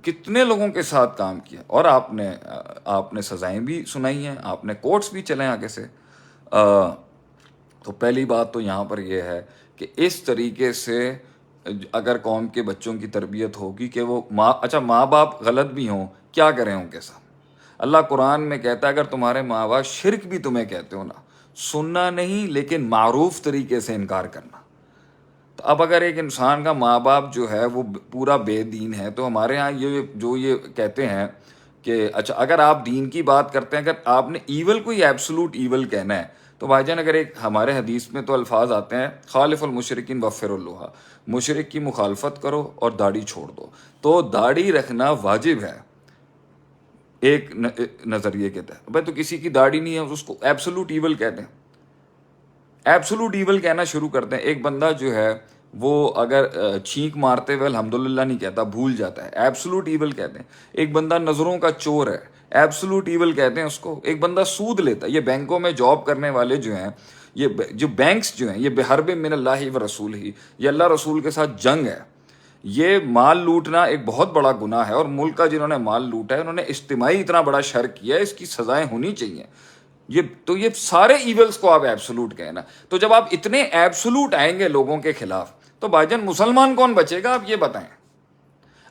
کتنے لوگوں کے ساتھ کام کیا، اور آپ نے سزائیں بھی سنائی ہیں، آپ نے کورٹس بھی چلیں آگے سے. تو پہلی بات تو یہاں پر یہ ہے کہ اس طریقے سے اگر قوم کے بچوں کی تربیت ہوگی کہ وہ ماں باپ غلط بھی ہوں، کیا کریں ان کے ساتھ؟ اللہ قرآن میں کہتا ہے اگر تمہارے ماں باپ شرک بھی تمہیں کہتے ہو نا، سننا نہیں لیکن معروف طریقے سے انکار کرنا. تو اب اگر ایک انسان کا ماں باپ جو ہے وہ پورا بے دین ہے، تو ہمارے ہاں یہ کہتے ہیں کہ اچھا اگر آپ دین کی بات کرتے ہیں، اگر آپ نے ایول کوئی ایبسولوٹ ایول کہنا ہے تو بھائی جان، اگر ایک ہمارے حدیث میں تو الفاظ آتے ہیں خالف المشرکین وفر اللہ، مشرک کی مخالفت کرو اور داڑھی چھوڑ دو، تو داڑھی رکھنا واجب ہے ایک نظریے کے تحت. بھائی تو کسی کی داڑھی نہیں ہے اس کو ایبسولوٹ ایول کہتے ہیں، ایبسولوٹ ایول کہنا شروع کرتے ہیں. ایک بندہ جو ہے وہ اگر چھینک مارتے ہوئے الحمدللہ نہیں کہتا، بھول جاتا ہے، ایبسولوٹ ایول کہتے ہیں. ایک بندہ نظروں کا چور ہے، ایبسولوٹ ایول کہتے ہیں اس کو. ایک بندہ سود لیتا ہے. یہ بینکوں میں جاب کرنے والے جو ہیں، یہ جو بینکس جو ہیں، یہ بحرب من اللہ و رسول ہی، یہ اللہ رسول کے ساتھ جنگ ہے. یہ مال لوٹنا ایک بہت بڑا گناہ ہے، اور ملک کا جنہوں نے مال لوٹا ہے انہوں نے اجتماعی اتنا بڑا شر کیا ہے، اس کی سزائیں ہونی چاہیے. یہ سارے ایولز کو آپ ایبسولوٹ کہنا. تو جب آپ اتنے ایبسولوٹ آئیں گے لوگوں کے خلاف تو بھائی جان مسلمان کون بچے گا؟ آپ یہ بتائیں.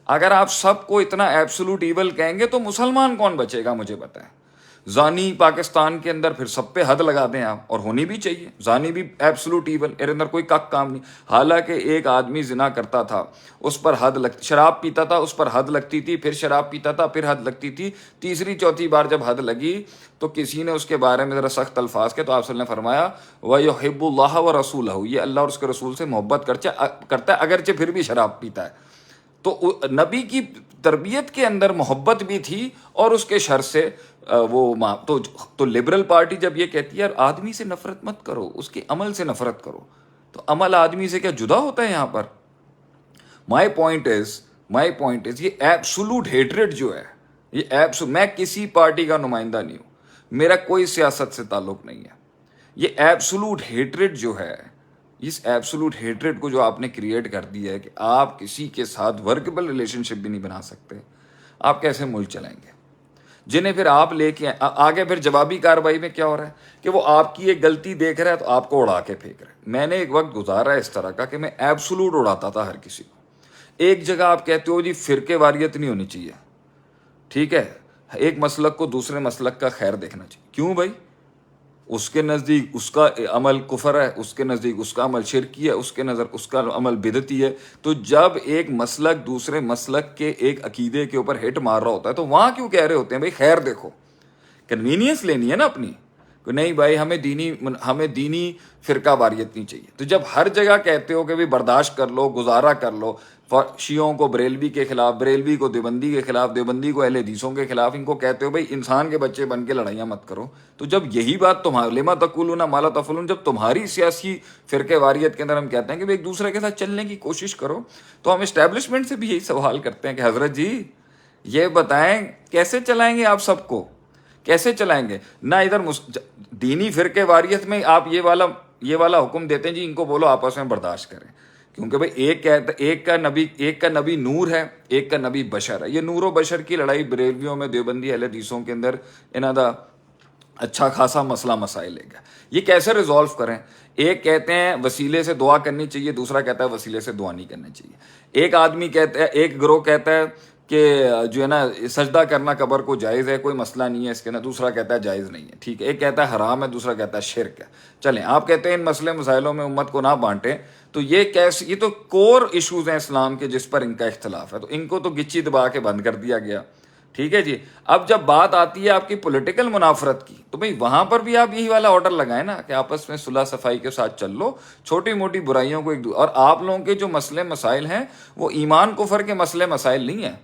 اگر آپ سب کو اتنا ایبسولوٹ ایول کہیں گے تو مسلمان کون بچے گا؟ مجھے بتائیں. زانی پاکستان کے اندر پھر سب پہ حد لگا دیں آپ، اور ہونی بھی چاہیے. زانی بھی ایبسولوٹ ایول، میرے اندر کوئی کام نہیں. حالانکہ ایک آدمی زنا کرتا تھا، اس پر حد لگتی، شراب پیتا تھا اس پر حد لگتی تھی، پھر شراب پیتا تھا پھر حد لگتی تھی. تیسری چوتھی بار جب حد لگی تو کسی نے اس کے بارے میں ذرا سخت الفاظ کے، تو آپ صلی اللہ علیہ وسلم نے فرمایا وَيُحِبُّ اللَّهَ وَرَسُولَهُ، یہ اللہ اور اس کے رسول سے محبت کرتا ہے اگرچہ پھر بھی شراب پیتا ہے. تو نبی کی تربیت کے اندر محبت بھی تھی اور اس کے شر سے تو لبرل پارٹی جب یہ کہتی ہے آدمی سے نفرت مت کرو، اس کے عمل سے نفرت کرو، تو عمل آدمی سے کیا جدا ہوتا ہے یہاں پر؟ مائی پوائنٹ از یہ ایبسولوٹ ہیٹریڈ جو ہے، یہ میں کسی پارٹی کا نمائندہ نہیں ہوں، میرا کوئی سیاست سے تعلق نہیں ہے. یہ ایبسولوٹ ہیٹریڈ جو ہے، اس ایبسولوٹ ہیٹریڈ کو جو آپ نے کریٹ کر دیا ہے کہ آپ کسی کے ساتھ ورکبل ریلیشن شپ بھی نہیں بنا سکتے، آپ کیسے ملک چلائیں گے؟ جنہیں پھر آپ لے کے آگے پھر جوابی کارروائی میں کیا ہو رہا ہے کہ وہ آپ کی ایک غلطی دیکھ رہا ہے تو آپ کو اڑا کے پھینک رہا ہے. میں نے ایک وقت گزارا ہے اس طرح کا کہ میں ایبسولوٹ اڑاتا تھا ہر کسی کو. ایک جگہ آپ کہتے ہو جی فرقے واریت نہیں ہونی چاہیے، ٹھیک ہے، ایک مسلک کو دوسرے مسلک کا خیر دیکھنا چاہیے. کیوں بھائی؟ اس کے نزدیک اس کا عمل کفر ہے، اس کے نزدیک اس کا عمل شرکی ہے، اس کے نظر اس کا عمل بدعتی ہے. تو جب ایک مسلک دوسرے مسلک کے ایک عقیدے کے اوپر ہٹ مار رہا ہوتا ہے تو وہاں کیوں کہہ رہے ہوتے ہیں بھائی خیر دیکھو؟ کنوینئنس لینی ہے نا اپنی، کہ نہیں بھائی ہمیں دینی فرقہ واریت نہیں چاہیے. تو جب ہر جگہ کہتے ہو کہ بھائی برداشت کر لو، گزارا کر لو، شیعوں کو بریلوی کے خلاف، بریلوی کو دیوبندی کے خلاف، دیوبندی کو اہل حدیثوں کے خلاف، ان کو کہتے ہو بھائی انسان کے بچے بن کے لڑائیاں مت کرو. تو جب یہی بات تمہاری لما تقولون ما لا تفعلون، جب تمہاری سیاسی فرقے واریت کے اندر ہم کہتے ہیں کہ ایک دوسرے کے ساتھ چلنے کی کوشش کرو، تو ہم اسٹیبلشمنٹ سے بھی یہی سوال کرتے ہیں کہ حضرت جی یہ بتائیں کیسے چلائیں گے آپ سب کو؟ کیسے چلائیں گے؟ نہ ادھر دینی فرقے واریت میں آپ یہ والا حکم دیتے ہیں جی ان کو بولو آپس میں برداشت کریں، کیونکہ بھائی ایک کا نبی نور ہے، ایک کا نبی بشر ہے. یہ نور و بشر کی لڑائی بریلویوں میں، دیوبندی اہل حدیثوں کے اندر انہاں دا اچھا خاصا مسئلہ مسائل ہے گا. یہ کیسے ریزالو کریں؟ ایک کہتے ہیں وسیلے سے دعا کرنی چاہیے، دوسرا کہتا ہے وسیلے سے دعا نہیں کرنی چاہیے. ایک آدمی کہتا ہے، ایک گروہ کہتا ہے کہ جو ہے نا سجدہ کرنا قبر کو جائز ہے، کوئی مسئلہ نہیں ہے اس کے اندر، دوسرا کہتا ہے جائز نہیں ہے. ٹھیک ہے، ایک کہتا ہے حرام ہے، دوسرا کہتا ہے شرک ہے. چلیں آپ کہتے ہیں ان مسئلے مسائلوں میں امت کو نہ بانٹیں، تو یہ تو کور ایشوز ہیں اسلام کے جس پر ان کا اختلاف ہے، تو ان کو تو گچی دبا کے بند کر دیا گیا. ٹھیک ہے جی. اب جب بات آتی ہے آپ کی پولیٹیکل منافرت کی، تو بھئی وہاں پر بھی آپ یہی والا آرڈر لگائیں نا کہ آپس میں صلح صفائی کے ساتھ چل لو، چھوٹی موٹی برائیوں کو اور آپ لوگوں کے جو مسئلے مسائل ہیں وہ ایمان کفر کے مسئلے مسائل نہیں ہیں.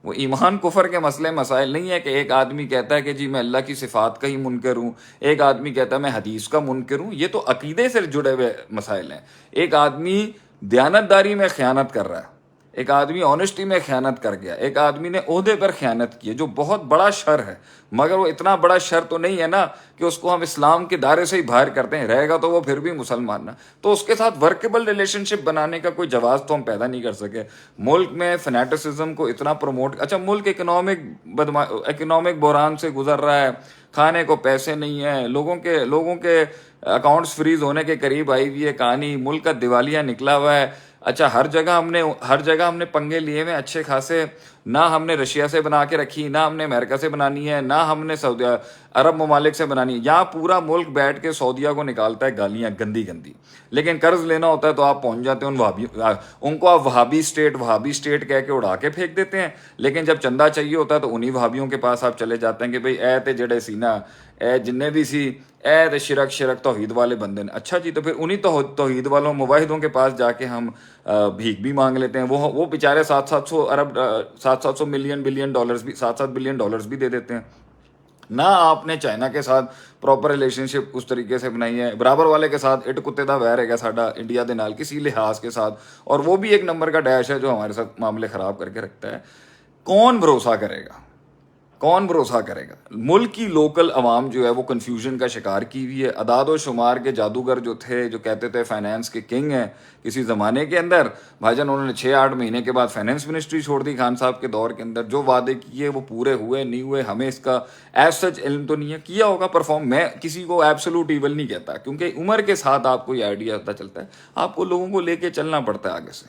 وہ ایمان کفر کے مسئلے مسائل نہیں ہے کہ ایک آدمی کہتا ہے کہ جی میں اللہ کی صفات کا ہی منکر ہوں، ایک آدمی کہتا ہے میں حدیث کا منکر ہوں. یہ تو عقیدے سے جڑے ہوئے مسائل ہیں. ایک آدمی دیانتداری میں خیانت کر رہا ہے، ایک آدمی آنیسٹی میں خیانت کر گیا، ایک آدمی نے عہدے پر خیانت کی ہے، جو بہت بڑا شر ہے، مگر وہ اتنا بڑا شر تو نہیں ہے نا کہ اس کو ہم اسلام کے دائرے سے ہی باہر کرتے ہیں. رہے گا تو وہ پھر بھی مسلمان نا، تو اس کے ساتھ ورکیبل ریلیشن شپ بنانے کا کوئی جواز تو ہم پیدا نہیں کر سکے. ملک میں فنیٹسزم کو اتنا پروموٹ، اچھا ملک اکنامک بحران سے گزر رہا ہے، کھانے کو پیسے نہیں ہیں، لوگوں کے اکاؤنٹس فریز ہونے کے قریب آئی ہوئی ہے کہانی، ملک کا دیوالیہ نکلا ہوا ہے. اچھا ہر جگہ ہم نے پنگے لیے ہوئے اچھے خاصے نہ ہم نے رشیا سے بنا کے رکھی، نہ ہم نے امریکہ سے بنانی ہے، نہ ہم نے سعودی عرب ممالک سے بنانی ہے. یہاں پورا ملک بیٹھ کے سعودیہ کو نکالتا ہے گالیاں گندی گندی، لیکن قرض لینا ہوتا ہے تو آپ پہنچ جاتے ہیں ان کو آپ وہابی اسٹیٹ کہہ کے اڑا کے پھینک دیتے ہیں. لیکن جب چندہ چاہیے ہوتا ہے تو انہی وہابیوں کے پاس آپ چلے جاتے ہیں کہ بھئی اے تے جڑے سی نا، اے جننے بھی سی، اے تے شرک توحید والے بندے نے. اچھا جی، تو پھر انہی توحید والوں موحدوں کے پاس جا کے ہم بھیک بھی مانگ لیتے ہیں. وہ بیچارے 700 ملین بلین ڈالرز بھی، 7 بلین ڈالرز بھی دے دیتے ہیں. نہ آپ نے چائنا کے ساتھ پراپر ریلیشن شپ اس طریقے سے بنائی ہے، برابر والے کے ساتھ اٹ کتے دا ویر ہے گا ساڈا انڈیا دے نال کسی لحاظ کے ساتھ، اور وہ بھی ایک نمبر کا ڈیش ہے جو ہمارے ساتھ معاملے خراب کر کے رکھتا ہے. کون بھروسہ کرے گا؟ کون بھروسہ کرے گا؟ ملک کی لوکل عوام جو ہے وہ کنفیوژن کا شکار کی ہوئی ہے. اعداد و شمار کے جادوگر جو تھے، جو کہتے تھے فائنانس کے کنگ ہیں کسی زمانے کے اندر، بھائی جان انہوں نے 6-8 مہینے کے بعد فائنانس منسٹری چھوڑ دی خان صاحب کے دور کے اندر. جو وعدے کیے وہ پورے ہوئے نہیں ہوئے ہمیں اس کا ایز سچ علم تو نہیں ہے. کیا ہوگا پرفارم، میں کسی کو ایبسولوٹ ایول نہیں کہتا، کیونکہ عمر کے ساتھ آپ کو یہ آئیڈیا پتہ چلتا ہے، آپ کو لوگوں کو لے کے چلنا پڑتا ہے آگے سے.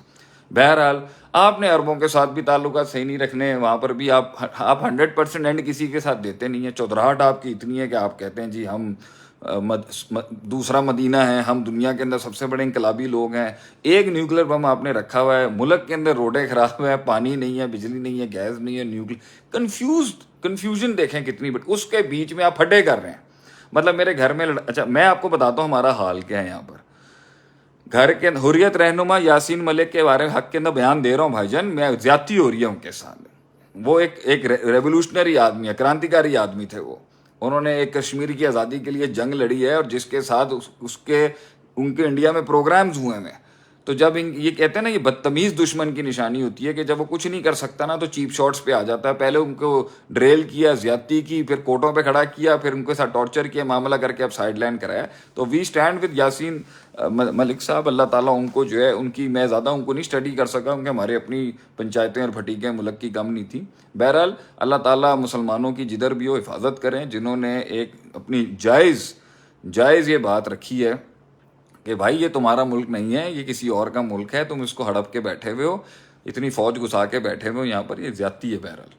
بہرحال آپ نے عربوں کے ساتھ بھی تعلقات صحیح نہیں رکھنے، وہاں پر بھی آپ 100% اینڈ کسی کے ساتھ دیتے نہیں ہیں. چودراہٹ آپ کی اتنی ہے کہ آپ کہتے ہیں جی ہم دوسرا مدینہ ہے، ہم دنیا کے اندر سب سے بڑے انقلابی لوگ ہیں. ایک نیوکلیر بم آپ نے رکھا ہوا ہے، ملک کے اندر روڈیں خراب ہیں، پانی نہیں ہے، بجلی نہیں ہے، گیس نہیں ہے، کنفیوژن دیکھیں کتنی بڑی، اس کے بیچ میں آپ پھڈے کر رہے ہیں. مطلب میرے گھر میں اچھا میں آپ کو بتاتا ہوں ہمارا حال کیا ہے یہاں پر. گھر کے حریت رہنما یاسین ملک کے بارے میں حق کے اندر بیان دے رہا ہوں بھائی جان، میں زیادتی ہو رہی ہے ان کے ساتھ. وہ ایک ریولوشنری آدمی ہے، کرانتیکاری آدمی تھے وہ. انہوں نے ایک کشمیر کی آزادی کے لیے جنگ لڑی ہے، اور جس کے ساتھ ان کے انڈیا میں پروگرامز ہوئے ہیں. تو جب یہ کہتے ہیں نا، یہ بدتمیز دشمن کی نشانی ہوتی ہے کہ جب وہ کچھ نہیں کر سکتا نا تو چیپ شاٹس پہ آ جاتا ہے. پہلے ان کو ڈریل کیا، زیادتی کی، پھر کوٹوں پہ کھڑا کیا، پھر ان کے ساتھ ٹارچر کیا، معاملہ کر کے اب سائڈ لائن کرایا. تو we stand with Yasin Malik صاحب، اللہ تعالیٰ ان کو جو ہے، ان کی میں زیادہ ان کو نہیں اسٹڈی کر سکا کیونکہ ہمارے اپنی پنچایتیں اور بھٹیکیں ملک کی کم نہیں تھیں. بہرحال اللہ تعالیٰ مسلمانوں کی جدھر بھی ہو حفاظت کریں، جنہوں نے ایک اپنی جائز یہ بات رکھی ہے کہ بھائی یہ تمہارا ملک نہیں ہے، یہ کسی اور کا ملک ہے، تم اس کو ہڑپ کے بیٹھے ہوئے ہو، اتنی فوج گھسا کے بیٹھے ہوئے ہو یہاں پر، یہ زیادتی ہے. بہرحال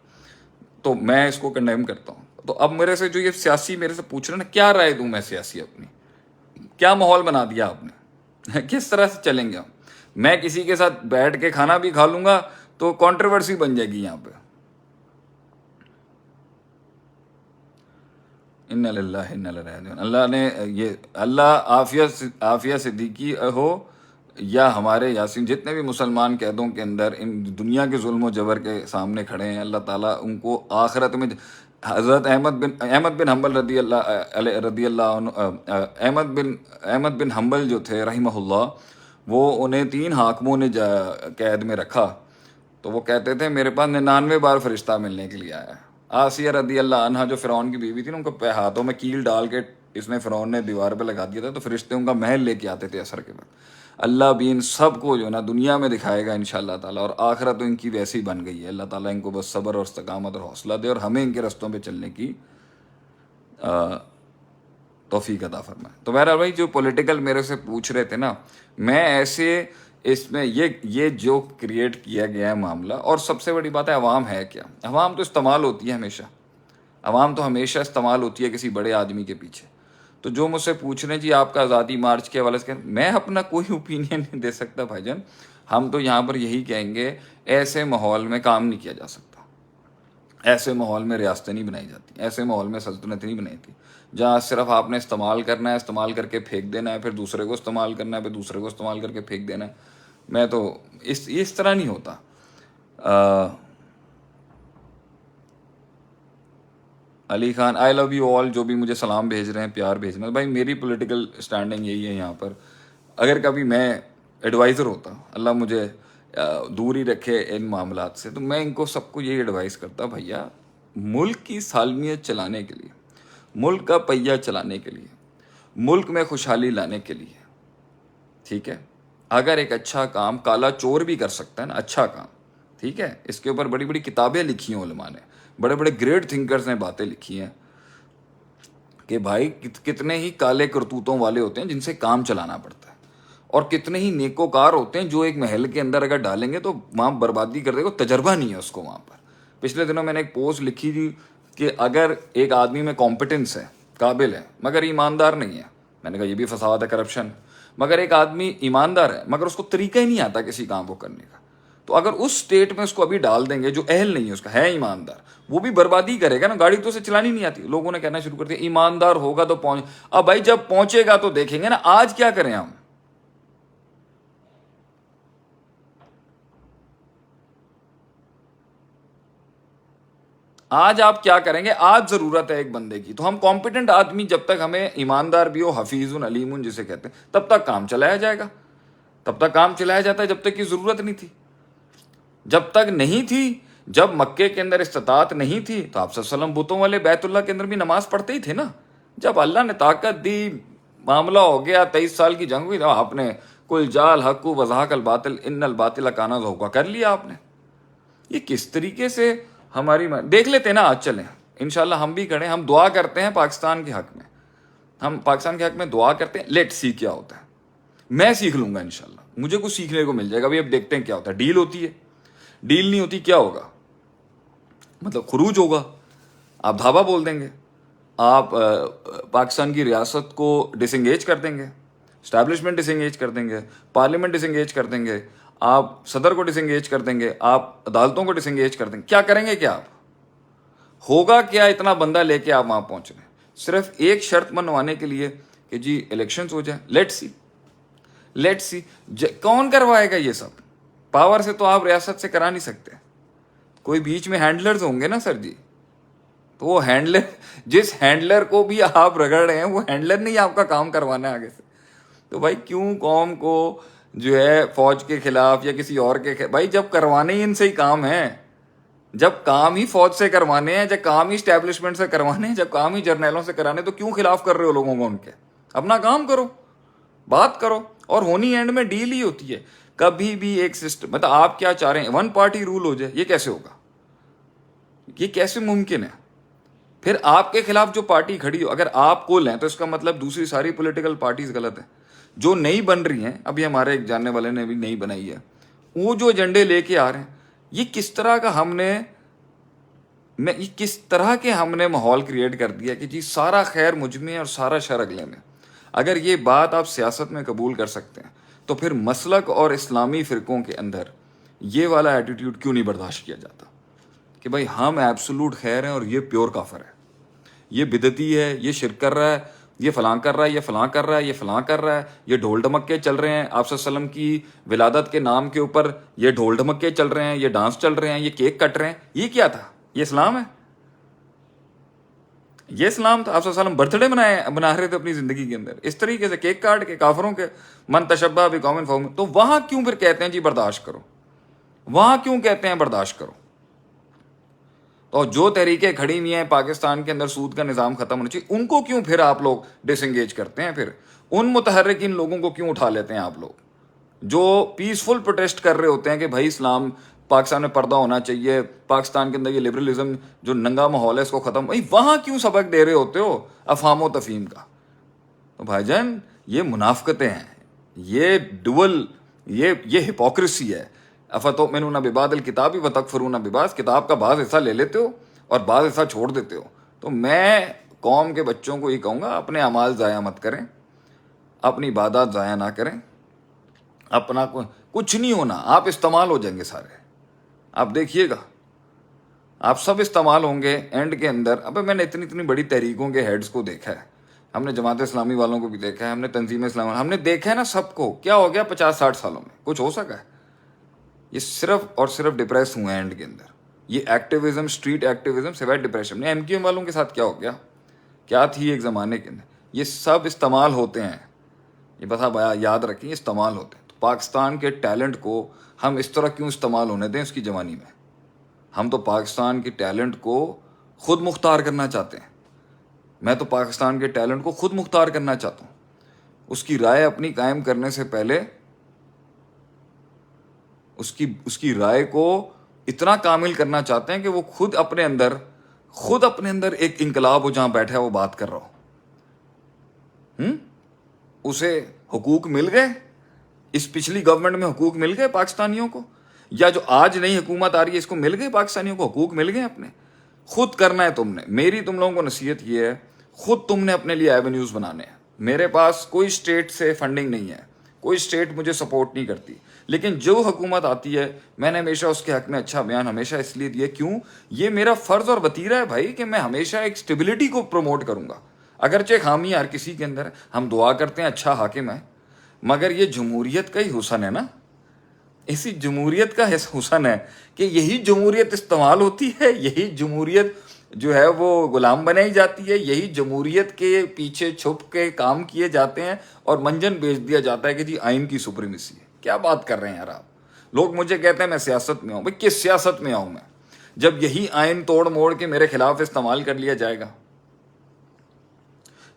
تو میں اس کو کنڈیم کرتا ہوں. تو اب میرے سے جو یہ سیاسی میرے سے پوچھ رہے ہیں نا، کیا رائے دوں میں سیاسی اپنی؟ کیا ماحول بنا دیا آپ نے؟ کس طرح سے چلیں گے ہم؟ میں کسی کے ساتھ بیٹھ کے کھانا بھی کھا لوں گا تو کنٹروورسی بن جائے گی یہاں پہ. ان للہ ان الیہ راجعون. اللہ نے یہ اللہ عافیہ صدیقی ہو یا ہمارے یاسین، جتنے بھی مسلمان قیدوں کے اندر ان دنیا کے ظلم و جبر کے سامنے کھڑے ہیں، اللہ تعالیٰ ان کو آخرت میں حضرت احمد بن حنبل رضی اللہ عنہ، احمد بن حنبل جو تھے رحمہ اللہ، وہ انہیں 3 حاکموں نے قید میں رکھا. تو وہ کہتے تھے میرے پاس 99 بار فرشتہ ملنے کے لیے آیا ہے. آسیہ رضی اللہ عنہا جو فرعون کی بیوی تھی نا، ان کو ہاتھوں میں کیل ڈال کے اس نے فرعون نے دیوار پہ لگا دیا تھا، تو فرشتے ان کا محل لے کے آتے تھے اثر کے بعد. اللہ بھی ان سب کو جو ہے نا دنیا میں دکھائے گا انشاءاللہ تعالیٰ، اور آخرت تو ان کی ویسی بن گئی ہے. اللہ تعالیٰ ان کو بس صبر اور استقامت اور حوصلہ دے، اور ہمیں ان کے رستوں پہ چلنے کی توفیق عطا فرمائے. تو بہرحال بھائی جو پولیٹیکل میرے سے پوچھ رہے تھے نا، میں ایسے اس میں یہ جو کریٹ کیا گیا ہے معاملہ، اور سب سے بڑی بات ہے عوام ہے کیا؟ عوام تو استعمال ہوتی ہے ہمیشہ، عوام تو ہمیشہ استعمال ہوتی ہے کسی بڑے آدمی کے پیچھے. تو جو مجھ سے پوچھ رہے ہیں جی آپ کا آزادی مارچ کے حوالے سے، میں اپنا کوئی اوپینین نہیں دے سکتا بھائی جان. ہم تو یہاں پر یہی کہیں گے، ایسے ماحول میں کام نہیں کیا جا سکتا، ایسے ماحول میں ریاستیں نہیں بنائی جاتی، ایسے ماحول میں سلطنت نہیں بنائی تھی جہاں صرف آپ نے استعمال کرنا ہے، استعمال کر کے پھینک دینا ہے، پھر دوسرے کو استعمال کرنا ہے، پھر دوسرے کو استعمال کر کے پھینک دینا ہے. میں تو اس طرح نہیں ہوتا. علی خان آئی لو یو آل، جو بھی مجھے سلام بھیج رہے ہیں، پیار بھیج رہے ہیں. بھائی میری پولیٹیکل اسٹینڈنگ یہی ہے یہاں پر. اگر کبھی میں ایڈوائزر ہوتا، اللہ مجھے دور ہی رکھے ان معاملات سے، تو میں ان کو سب کو یہی ایڈوائز کرتا، بھیا ملک کی سالمیت چلانے کے لیے، ملک کا پہیہ چلانے کے لیے، ملک میں خوشحالی لانے کے لیے، ٹھیک ہے، اگر ایک اچھا کام کالا چور بھی کر سکتا ہے نا، اچھا کام، ٹھیک ہے، اس کے اوپر بڑی بڑی کتابیں لکھی ہیں علماء نے، بڑے بڑے گریٹ تھنکرز نے باتیں لکھی ہیں کہ بھائی کتنے ہی کالے کرتوتوں والے ہوتے ہیں جن سے کام چلانا پڑتا ہے، اور کتنے ہی نیکوکار ہوتے ہیں جو ایک محل کے اندر اگر ڈالیں گے تو وہاں بربادی کر دے گا، تجربہ نہیں ہے اس کو وہاں پر. پچھلے دنوں میں نے ایک پوسٹ لکھی تھی کہ اگر ایک آدمی میں کمپٹنس ہے، قابل ہے، مگر ایماندار نہیں ہے، میں نے کہا یہ بھی فساد ہے، کرپشن. مگر ایک آدمی ایماندار ہے مگر اس کو طریقہ ہی نہیں آتا کسی کام کو کرنے کا، تو اگر اس سٹیٹ میں اس کو ابھی ڈال دیں گے جو اہل نہیں ہے، اس کا ہے ایماندار، وہ بھی بربادی کرے گا نا. گاڑی تو اسے چلانی نہیں آتی، لوگوں نے کہنا شروع کر دیا ایماندار ہوگا تو پہنچ. اب بھائی جب پہنچے گا تو دیکھیں گے نا. آج کیا کریں ہم؟ آج آپ کیا کریں گے؟ آج ضرورت ہے ایک بندے کی، تو ہم کمپیٹنٹ آدمی جب تک ہمیں ایماندار بھی ہو، حفیظ علیم جسے کہتے ہیں، تب تک کام چلایا جائے گا. تب تک کام چلایا جاتا ہے جب تک کی ضرورت نہیں تھی. جب تک نہیں تھی، جب مکے کے اندر استطاعت نہیں تھی، تو آپ صلی اللہ علیہ وسلم بتوں والے بیت اللہ کے اندر بھی نماز پڑھتے ہی تھے نا. جب اللہ نے طاقت دی، معاملہ ہو گیا، 23 سال کی جنگ ہوئی، تو آپ نے کل جال حق وضحاق الباطل ان الباطل کانا ذوقا کر لیا آپ نے. یہ کس طریقے سے ہماری دیکھ لیتے ہیں نا. آج چلیں انشاءاللہ ہم بھی کریں، ہم دعا کرتے ہیں پاکستان کے حق میں، ہم پاکستان کے حق میں دعا کرتے ہیں. لیٹ سی کیا ہوتا ہے، میں سیکھ لوں گا انشاءاللہ، مجھے کچھ سیکھنے کو مل جائے گا. ابھی اب دیکھتے ہیں کیا ہوتا ہے. ڈیل ہوتی ہے، ڈیل نہیں ہوتی کیا ہوگا؟ مطلب خروج ہوگا. آپ دھابا بول دیں گے، آپ پاکستان کی ریاست کو ڈس انگیج کر دیں گے، اسٹیبلشمنٹ ڈس انگیج کر دیں گے، پارلیمنٹ ڈس انگیج کر دیں گے، آپ صدر کو ڈس انگیج کر دیں گے، آپ عدالتوں کو ڈس انگیج کر دیں گے. کیا کریں گے؟ کیا آپ ہوگا کیا اتنا بندہ لے کے آپ وہاں پہنچ رہے ہیں صرف ایک شرط منوانے کے لیے کہ جی الیکشنز ہو جائیں؟ Let see, let see. کون کروائے گا یہ سب؟ پاور سے تو آپ ریاست سے کرا نہیں سکتے، کوئی بیچ میں ہینڈلرز ہوں گے نا سر جی. تو وہ ہینڈلر، جس ہینڈلر کو بھی آپ رگڑ رہے ہیں، وہ ہینڈلر نہیں آپ کا کام کروانا ہے آگے سے. تو بھائی کیوں قوم کو جو ہے فوج کے خلاف یا کسی اور کے خلاف؟ بھائی جب کروانے ہی ان سے ہی کام ہے، جب کام ہی فوج سے کروانے ہیں، جب کام ہی اسٹیبلشمنٹ سے کروانے ہیں، جب کام ہی جرنیلوں سے کرانے، تو کیوں خلاف کر رہے ہو لوگوں کو ان کے؟ اپنا کام کرو، بات کرو، اور ہونی اینڈ میں ڈیل ہی ہوتی ہے. کبھی بھی ایک سسٹم، مطلب آپ کیا چاہ رہے ہیں 1 پارٹی رول ہو جائے؟ یہ کیسے ہوگا؟ یہ کیسے ممکن ہے؟ پھر آپ کے خلاف جو پارٹی کھڑی ہو، اگر آپ کول ہیں تو اس کا مطلب دوسری ساری پولیٹیکل پارٹیز غلط ہیں. جو نئی بن رہی ہیں، ابھی ہمارے ایک جاننے والے نے بھی نئی بنائی ہے، وہ جو ایجنڈے لے کے آ رہے ہیں، یہ کس طرح کا یہ کس طرح کے ہم نے ماحول کریٹ کر دیا کہ جی سارا خیر مجھ میں اور سارا شر اگلے میں. اگر یہ بات آپ سیاست میں قبول کر سکتے ہیں تو پھر مسلک اور اسلامی فرقوں کے اندر یہ والا ایٹیٹیوڈ کیوں نہیں برداشت کیا جاتا کہ بھائی ہم ایبسولوٹ خیر ہیں اور یہ پیور کافر ہے، یہ بدعتی ہے، یہ شرک کر رہا ہے، یہ فلاں کر رہا ہے، یہ فلاں کر رہا ہے، یہ فلاں کر رہا ہے، یہ ڈھول ڈھمکے چل رہے ہیں آپ صلی اللہ علیہ وسلم کی ولادت کے نام کے اوپر، یہ ڈھول ڈھمکے چل رہے ہیں، یہ ڈانس چل رہے ہیں، یہ کیک کٹ رہے ہیں. یہ کیا تھا؟ یہ اسلام ہے؟ یہ اسلام تھا؟ آپ صلی اللہ علیہ وسلم برتھ ڈے بنا رہے تھے اپنی زندگی کے اندر اس طریقے سے کیک کاٹ کے کافروں کے من تشبہ بقوم فہو. تو وہاں کیوں پھر کہتے ہیں جی برداشت کرو؟ وہاں کیوں کہتے ہیں برداشت کرو؟ اور جو طریقے کھڑی ہوئی ہیں پاکستان کے اندر سود کا نظام ختم ہونا چاہیے، ان کو کیوں پھر آپ لوگ ڈس انگیج کرتے ہیں؟ پھر ان متحرکین لوگوں کو کیوں اٹھا لیتے ہیں آپ لوگ جو پیسفل پروٹیسٹ کر رہے ہوتے ہیں کہ بھائی اسلام پاکستان میں پردہ ہونا چاہیے، پاکستان کے اندر یہ لبرلزم جو ننگا ماحول ہے اس کو ختم. بھائی وہاں کیوں سبق دے رہے ہوتے ہو افہام و تفہیم کا؟ تو بھائی جان یہ منافقتیں ہیں، یہ ڈول، یہ ہپوکریسی ہے. افتؤمنون ببعض الکتاب وتکفرون ببعض، کتاب کا بعض حصہ لے لیتے ہو اور بعض حصہ چھوڑ دیتے ہو. تو میں قوم کے بچوں کو یہ کہوں گا اپنے اعمال ضائع مت کریں، اپنی عبادات ضائع نہ کریں. اپنا کچھ نہیں ہونا، آپ استعمال ہو جائیں گے سارے. آپ دیکھیے گا آپ سب استعمال ہوں گے اینڈ کے اندر. ابے میں نے اتنی بڑی تحریکوں کے ہیڈز کو دیکھا ہے، ہم نے جماعت اسلامی والوں کو بھی دیکھا ہے، ہم نے تنظیم اسلام، ہم نے دیکھا ہے نا سب کو. کیا ہو گیا 50-60 سالوں میں؟ کچھ ہو سکا ہے؟ یہ صرف اور صرف ڈپریس ہوئے ہیں اینڈ کے اندر. یہ ایکٹیویزم، اسٹریٹ ایکٹیویزم سوائے ڈپریشن. ایم کیو ایم والوں کے ساتھ کیا ہو گیا؟ کیا تھی ایک زمانے کے اندر؟ یہ سب استعمال ہوتے ہیں. یہ بس آپ یاد رکھیں، یہ استعمال ہوتے ہیں. تو پاکستان کے ٹیلنٹ کو ہم اس طرح کیوں استعمال ہونے دیں اس کی جوانی میں؟ ہم تو پاکستان کے ٹیلنٹ کو خود مختار کرنا چاہتے ہیں. میں تو پاکستان کے ٹیلنٹ کو خود مختار کرنا چاہتا ہوں. اس کی رائے اپنی قائم کرنے سے پہلے اس کی رائے کو اتنا کامل کرنا چاہتے ہیں کہ وہ خود اپنے اندر ایک انقلاب ہو، جہاں بیٹھا ہے وہ بات کر رہا ہو. اسے حقوق مل گئے، اس پچھلی گورنمنٹ میں حقوق مل گئے پاکستانیوں کو. یا جو آج نئی حکومت آ رہی ہے اس کو مل گئے، پاکستانیوں کو حقوق مل گئے اپنے؟ خود کرنا ہے تم نے. میری تم لوگوں کو نصیحت یہ ہے، خود تم نے اپنے لیے ایونیوز بنانے ہیں. میرے پاس کوئی اسٹیٹ سے فنڈنگ نہیں ہے، کوئی اسٹیٹ مجھے سپورٹ نہیں کرتی، لیکن جو حکومت آتی ہے میں نے ہمیشہ اس کے حق میں اچھا بیان ہمیشہ اس لیے دیا، کیوں؟ یہ میرا فرض اور وطیرہ ہے بھائی کہ میں ہمیشہ ایک اسٹیبلٹی کو پروموٹ کروں گا. اگرچہ خامی ہر کسی کے اندر ہے، ہم دعا کرتے ہیں اچھا حاکم ہے، مگر یہ جمہوریت کا ہی حسن ہے نا. اسی جمہوریت کا حسن ہے کہ یہی جمہوریت استعمال ہوتی ہے، یہی جمہوریت جو ہے وہ غلام بنائی جاتی ہے، یہی جمہوریت کے پیچھے چھپ کے کام کیے جاتے ہیں اور منجن بیچ دیا جاتا ہے کہ جی آئین کی سپریمیسی ہے. کیا بات کر رہے ہیں یار آپ لوگ؟ مجھے کہتے ہیں میں سیاست میں ہوں. بھائی کس سیاست میں آؤں میں جب یہی آئین توڑ موڑ کے میرے خلاف استعمال کر لیا جائے گا؟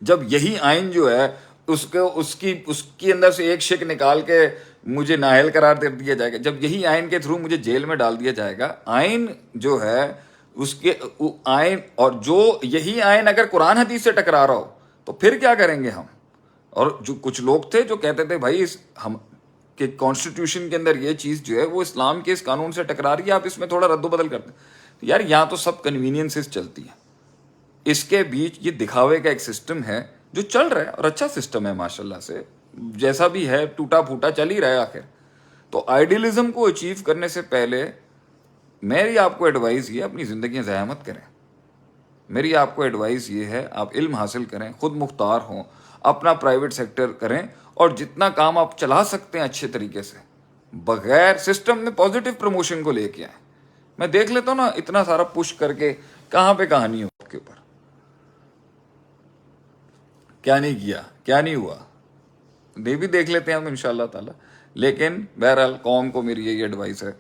جب یہی آئین جو ہے اس کی اندر سے ایک شک نکال کے مجھے نااہل قرار دے دیا جائے گا، جب یہی آئین کے تھرو مجھے جیل میں ڈال دیا جائے گا. آئین جو ہے اس کے آئین، اور جو یہی آئین اگر قرآن حدیث سے ٹکرا رہا ہو تو پھر کیا کریں گے ہم؟ اور جو کچھ لوگ تھے جو کہتے تھے بھائی ہم کہ کانسٹیٹیوشن کے اندر یہ چیز جو ہے وہ اسلام کے اس قانون سے ٹکرا رہی ہے، آپ اس میں تھوڑا رد و بدل کرتے ہیں. یار یہاں تو سب کنوینئنسز چلتی ہیں، اس کے بیچ یہ دکھاوے کا ایک سسٹم ہے جو چل رہا ہے، اور اچھا سسٹم ہے ماشاءاللہ سے، جیسا بھی ہے ٹوٹا پھوٹا چل ہی رہا ہے آخر. تو آئیڈیلزم کو اچیو کرنے سے پہلے میری آپ کو ایڈوائز یہ ہے، اپنی زندگیاں ضائع مت کریں. میری آپ کو ایڈوائز یہ ہے، آپ علم حاصل کریں، خود مختار ہوں، اپنا پرائیویٹ سیکٹر کریں، اور جتنا کام آپ چلا سکتے ہیں اچھے طریقے سے بغیر سسٹم میں پازیٹیو پروموشن کو لے کے آئیں. میں دیکھ لیتا ہوں نا اتنا سارا پش کر کے کہاں پہ کہانی ہو کے اوپر کیا نہیں کیا، کیا نہیں ہوا، یہ بھی دیکھ لیتے ہیں ہم انشاءاللہ تعالی. لیکن بہرحال قوم کو میری یہی ایڈوائس ہے